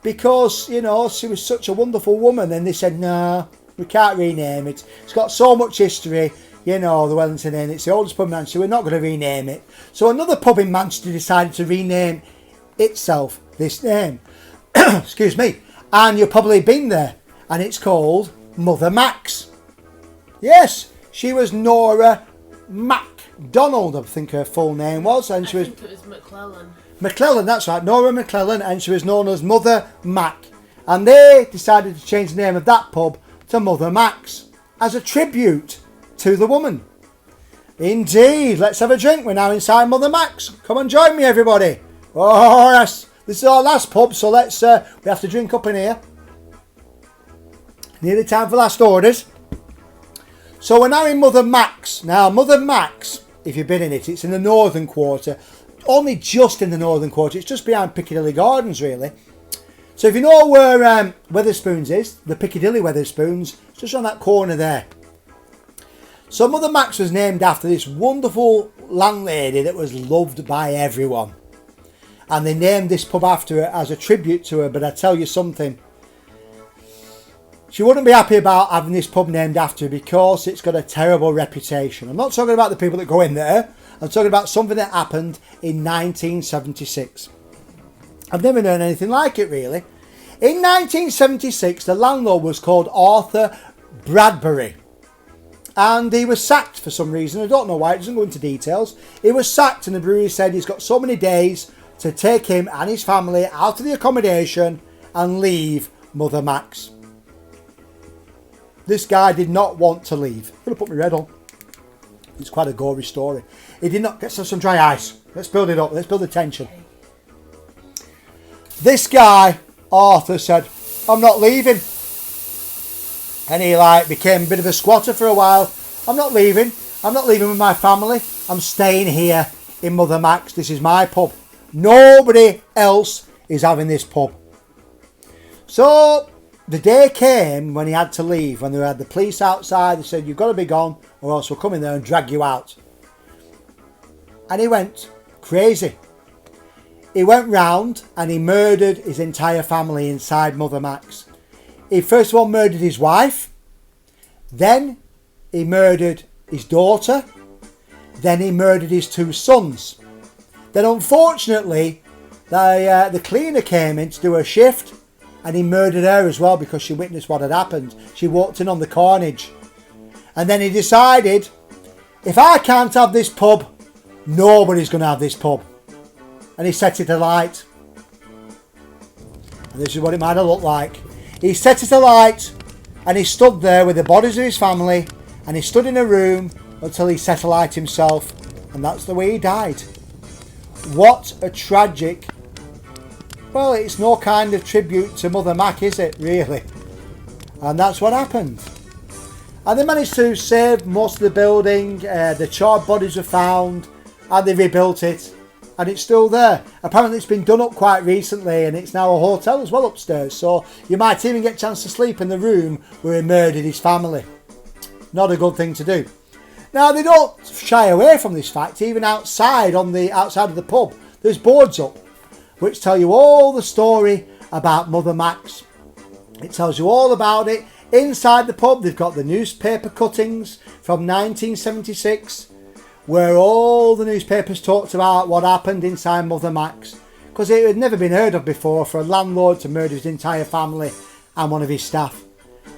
Because, you know, she was such a wonderful woman. And they said, no, we can't rename it. It's got so much history, you know, the Wellington Inn. It's the oldest pub in Manchester. We're not going to rename it. So another pub in Manchester decided to rename itself this name. Excuse me. And you've probably been there. And it's called Mother Mac's. Yes, she was Nora MacDonald, I think her full name was. And she I think it was McClellan. McClellan, that's right, Nora McClellan, and she was known as Mother Mac. And they decided to change the name of that pub to Mother Mac's as a tribute to the woman. Indeed, let's have a drink. We're now inside Mother Mac's. Come and join me, everybody. Oh, yes. This is our last pub, so let's we have to drink up in here. Nearly time for last orders. So we're now in Mother Mac's. Now, Mother Mac's, if you've been in it, it's in the northern quarter. Only just in the northern quarter. It's just behind Piccadilly Gardens, really. So if you know where Wetherspoons is, the Piccadilly Wetherspoons, it's just on that corner there. So Mother Mac's was named after this wonderful landlady that was loved by everyone. And they named this pub after her as a tribute to her. But I tell you something, she wouldn't be happy about having this pub named after her because it's got a terrible reputation. I'm not talking about the people that go in there. I'm talking about something that happened in 1976. I've never known anything like it, really. In 1976, the landlord was called Arthur Bradbury. And he was sacked for some reason. I don't know why, it doesn't go into details. He was sacked and the brewery said he's got so many days to take him and his family out of the accommodation and leave Mother Mac's. This guy did not want to leave. I'm going to put my red on. It's quite a gory story. He did not get some dry ice. Let's build it up. Let's build the tension. This guy, Arthur, said, I'm not leaving. And he became a bit of a squatter for a while. I'm not leaving. I'm not leaving with my family. I'm staying here in Mother Mac's. This is my pub. Nobody else is having this pub. So the day came when he had to leave, when they had the police outside. They said, you've got to be gone or else we'll come in there and drag you out. And he went crazy. He went round and he murdered his entire family inside Mother Mac's. He first of all murdered his wife. Then he murdered his daughter. Then he murdered his two sons. Then unfortunately, the cleaner came in to do her shift and he murdered her as well because she witnessed what had happened. She walked in on the carnage. And then he decided, if I can't have this pub, nobody's going to have this pub. And he set it alight. And this is what it might have looked like. He set it alight and he stood there with the bodies of his family and he stood in a room until he set alight himself, and that's the way he died. What a tragic... Well, it's no kind of tribute to Mother Mac, is it, really? And that's what happened. And they managed to save most of the building. The charred bodies were found and they rebuilt it. And it's still there. Apparently it's been done up quite recently and it's now a hotel as well upstairs. So you might even get a chance to sleep in the room where he murdered his family. Not a good thing to do. Now they don't shy away from this fact. Even outside, on the outside of the pub, there's boards up which tell you all the story about Mother Mac's. It tells you all about it. Inside the pub they've got the newspaper cuttings from 1976 where all the newspapers talked about what happened inside Mother Mac's. because it had never been heard of before for a landlord to murder his entire family and one of his staff.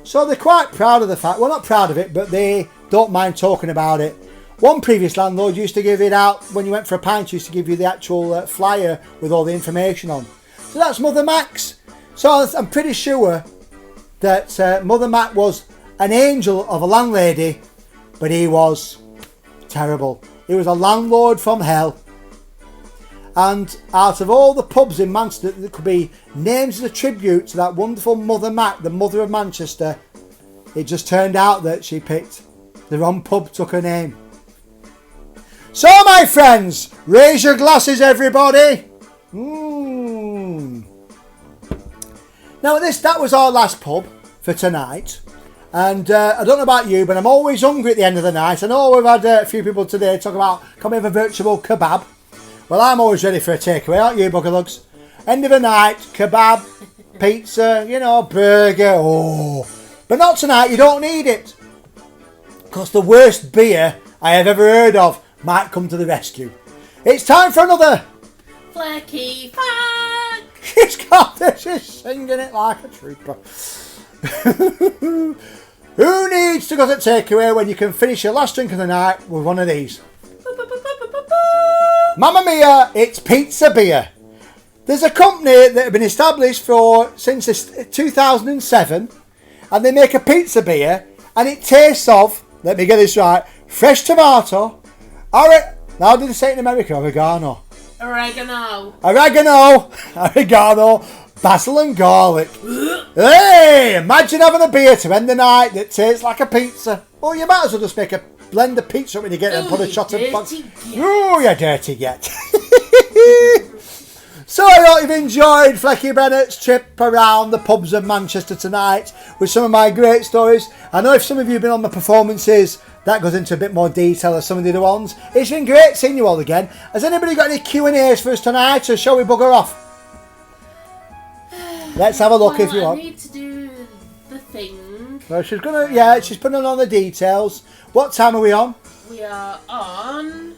So they're quite proud of the fact, well, not proud of it, but they don't mind talking about it. One previous landlord used to give it out when you went for a pint, used to give you the actual flyer with all the information on. So that's Mother Mac's. So I'm pretty sure that Mother Mac was an angel of a landlady, but he was terrible. He was a landlord from hell. And out of all the pubs in Manchester that could be named as a tribute to that wonderful Mother Mac, the mother of Manchester, it just turned out that she picked the wrong pub, took her name. So my friends, raise your glasses everybody. Now that was our last pub for tonight. And I don't know about you, but I'm always hungry at the end of the night. I know we've had a few people today talk about, can we have a virtual kebab? Well, I'm always ready for a takeaway, aren't you, Buggerlugs? End of the night, kebab, pizza, burger, But not tonight, you don't need it. Because the worst beer I have ever heard of might come to the rescue. It's time for another Flecky fuck! She's got this, she's singing it like a trooper. Who needs to go to takeaway when you can finish your last drink of the night with one of these? Mamma mia, it's pizza beer. There's a company that have been established since 2007, and they make a pizza beer, and it tastes of, let me get this right, fresh tomato, how did they say it in America? Oregano, basil and garlic. Hey, imagine having a beer to end the night that tastes like a pizza. Well, you might as well just blend the pizza up when you get it and put a shot of box. Oh, you dirty get. So I hope you've enjoyed Flecky Bennett's trip around the pubs of Manchester tonight with some of my great stories. I know if some of you have been on the performances, that goes into a bit more detail of some of the other ones. It's been great seeing you all again. Has anybody got any Q&As for us tonight, or shall we bugger off? Let's have a look if you want. I need to do the thing. Well, she's putting on the details. What time are we on? We are on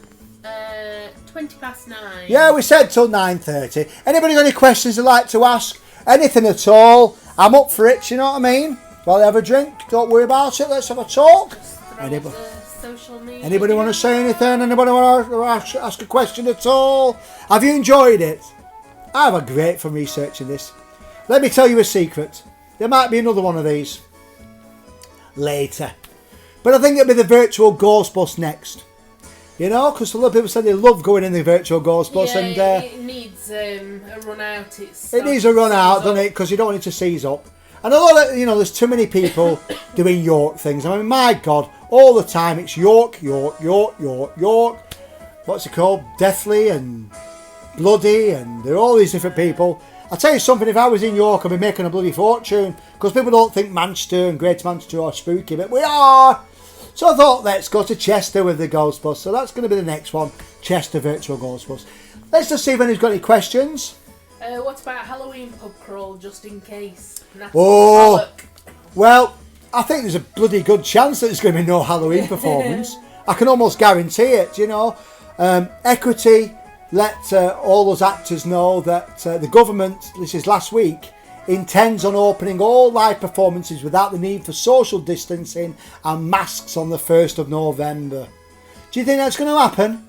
20 past 9. Yeah, we said till 9:30. Anybody got any questions they'd like to ask? Anything at all? I'm up for it, you know what I mean? While I have a drink, don't worry about it. Let's have a talk. Anybody want to say anything? Anybody want to ask a question at all? Have you enjoyed it? I have a great fun researching this. Let me tell you a secret. There might be another one of these later. But I think it'll be the virtual ghost bus next. Because a lot of people say they love going in the virtual ghost bus. And it needs a run out. It needs a run out, doesn't it? Because you don't want it to seize up. And a lot of, there's too many people doing York things. I mean, my God, all the time it's York. What's it called? Deathly and Bloody, and there are all these different people. I'll tell you something, if I was in York, I'd be making a bloody fortune, because people don't think Manchester and Greater Manchester are spooky, but we are. So I thought, let's go to Chester with the ghost bus. So that's going to be the next one, Chester virtual ghost bus. Let's just see if anyone's got any questions. What about Halloween pub crawl, just in case? Well, I think there's a bloody good chance that there's going to be no Halloween performance. I can almost guarantee it, Equity let all those actors know that the government, this is last week, intends on opening all live performances without the need for social distancing and masks on the 1st of November. Do you think that's going to happen?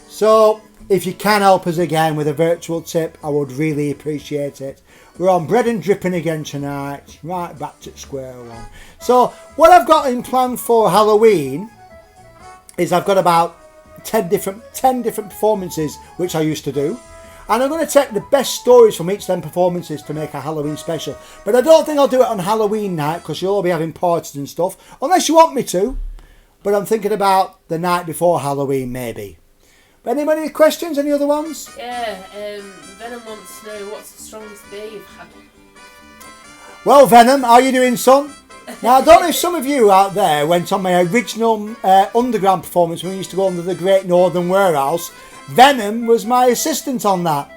So, if you can help us again with a virtual tip, I would really appreciate it. We're on bread and dripping again tonight, right back to square one. So, what I've got in plan for Halloween is I've got about 10 different performances which I used to do, and I'm going to take the best stories from each of them performances to make a Halloween special. But I don't think I'll do it on Halloween night, because you'll all be having parties and stuff, unless you want me to. But I'm thinking about the night before Halloween, maybe. But any questions? Any other ones? Yeah, Venom wants to know, what's the strongest beer you've had? Well, Venom, how are you doing, son? Now, I don't know if some of you out there went on my original underground performance when we used to go under the Great Northern Warehouse. Venom was my assistant on that,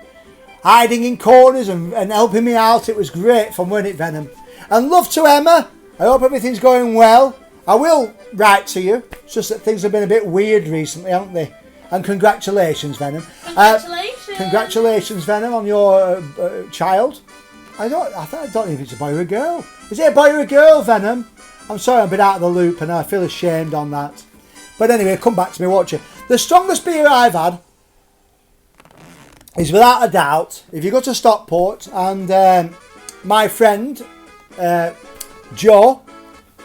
hiding in corners and helping me out. It was great fun, wasn't it, Venom? And love to Emma. I hope everything's going well. I will write to you. It's just that things have been a bit weird recently, haven't they? And congratulations, Venom. Congratulations. Congratulations, Venom, on your child. I don't know if it's a boy or a girl. Is it a boy or a girl, Venom? I'm sorry, I'm a bit out of the loop and I feel ashamed on that. But anyway, come back to me, watch it. The strongest beer I've had is without a doubt, if you go to Stockport and my friend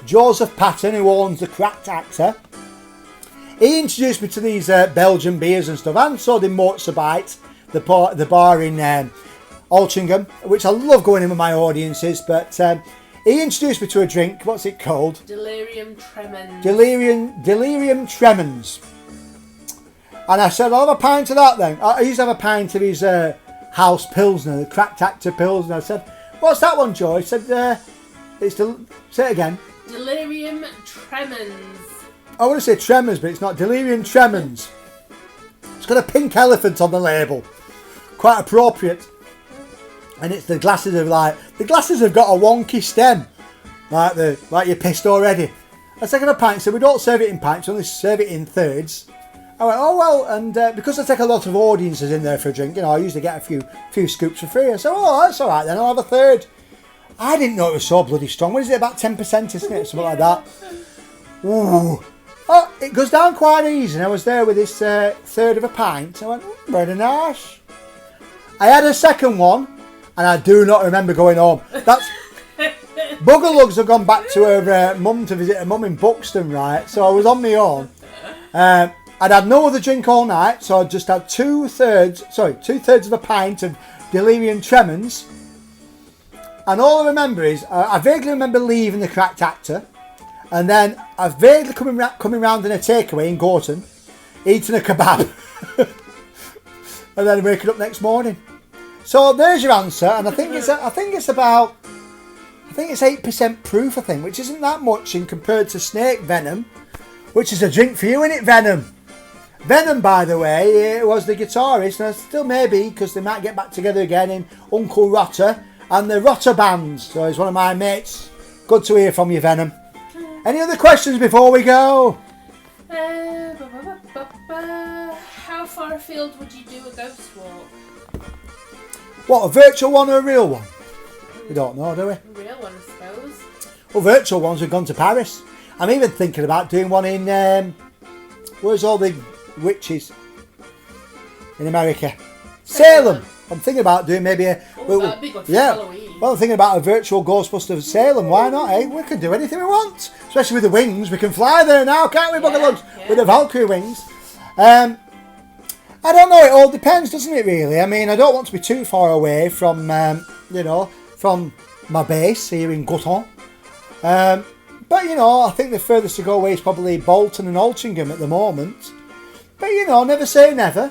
Joseph Patton, who owns the Cracked Actor, he introduced me to these Belgian beers and stuff, and so did Motzerbyte, the bar in Altrincham, which I love going in with my audiences, but he introduced me to a drink. What's it called? Delirium Tremens. Delirium Tremens. And I said, I'll have a pint of that then. I used to have a pint of his house Pilsner, the Cracked Actor Pilsner. I said, what's that one, Joe? He said, say it again. Delirium Tremens. I want to say Tremors, but it's not. Delirium Tremens. It's got a pink elephant on the label. Quite appropriate. And it's the glasses have got a wonky stem. Like you're pissed already. I second a pint, so we don't serve it in pints, we only serve it in thirds. I went, oh well, and because I take a lot of audiences in there for a drink, I usually get a few scoops for free. I said, oh, that's all right then, I'll have a third. I didn't know it was so bloody strong. What is it, about 10%, isn't it? Something like that. Ooh. Oh, it goes down quite easy. And I was there with this third of a pint. I went, very nice. I had a second one, and I do not remember going home. That's Buggerlugs have gone back to her mum to visit her mum in Buxton, right? So I was on my own. I'd had no other drink all night, so I just had two thirds of a pint of Delirium Tremens. And all I remember is, I vaguely remember leaving the Cracked Actor, and then I vaguely coming round in a takeaway in Gorton, eating a kebab, and then waking up next morning. So there's your answer, and I think it's 8% proof, I think, which isn't that much in compared to Snake Venom, which is a drink for you, isn't it, Venom? Venom, by the way, was the guitarist, and I still maybe, because they might get back together again in Uncle Rotter and the Rotter Bands. So he's one of my mates. Good to hear from you, Venom. Any other questions before we go? How far afield would you do a ghost walk? What, a virtual one or a real one? We don't know, do we? A real one, I suppose. Well, virtual ones have gone to Paris. I'm even thinking about doing one in, where's all the witches in America? Salem. I'm thinking about doing maybe a... that'd be good for Halloween. Well, I'm thinking about a virtual Ghostbusters of Salem. Why not, eh? We can do anything we want. Especially with the wings. We can fly there now, can't we, Buggerlugs? Yeah. With the Valkyrie wings. I don't know. It all depends, doesn't it, really? I mean, I don't want to be too far away from, from my base here in Gorton. But, I think the furthest to go away is probably Bolton and Altrincham at the moment. But, never say never.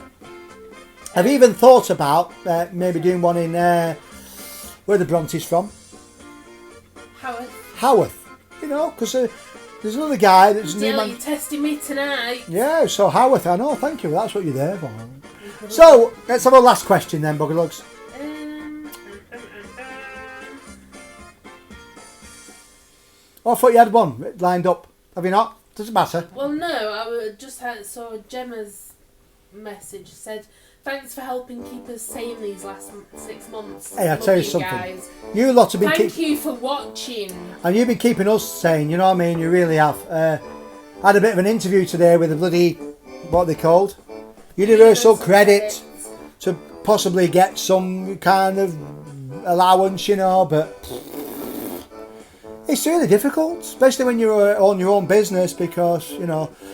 I've even thought about maybe doing one in, where the Brontes from? Haworth. Because there's another guy that's... You're testing me tonight. Yeah, so Haworth, I know, thank you, that's what you're there for. So, let's have a last question then, Buggerlugs. Oh, I thought you had one lined up. Have you not? Doesn't matter. Well, no, I just saw Gemma's message. Said, thanks for helping keep us sane these last 6 months. Hey, I'll tell you something. Guys. You lot have been... Thank you for watching. And you've been keeping us sane, you know what I mean? You really have. I had a bit of an interview today with a bloody... What are they called? Universal Credit. To possibly get some kind of allowance, but... It's really difficult, especially when you're on your own business because,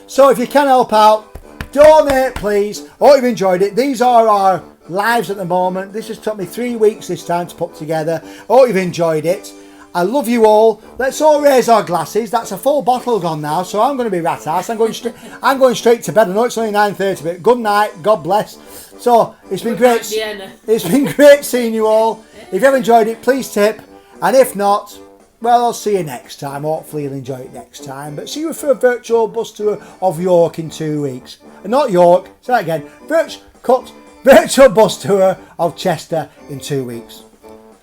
So if you can help out, donate please. Hope you've enjoyed it. These are our lives at the moment. This has took me 3 weeks this time to put together. Hope you've enjoyed it. I love you all. Let's all raise our glasses. That's a full bottle gone now, so I'm going to be rat-ass. I'm going straight to bed. I know it's only 9:30, but good night. God bless. So it's been great. It's been great seeing you all. If you have enjoyed it, please tip. And if not... Well, I'll see you next time. Hopefully you'll enjoy it next time. But see you for a virtual bus tour of York in 2 weeks. Not York, say that again. Virtual bus tour of Chester in 2 weeks.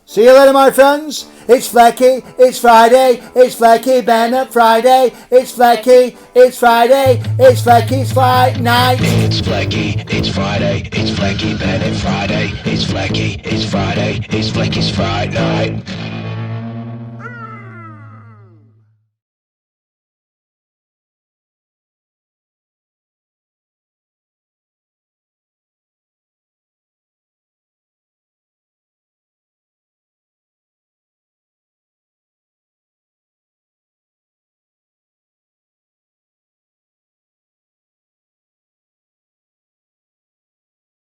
See you later, my friends. It's Flecky, it's Friday, it's Flecky Bennett Friday, it's Flecky, it's Friday, it's Flecky's Fright Night. It's Flecky, it's Friday, it's Flecky Bennett Friday, it's Flecky, it's Friday, it's Flecky's Fright Night.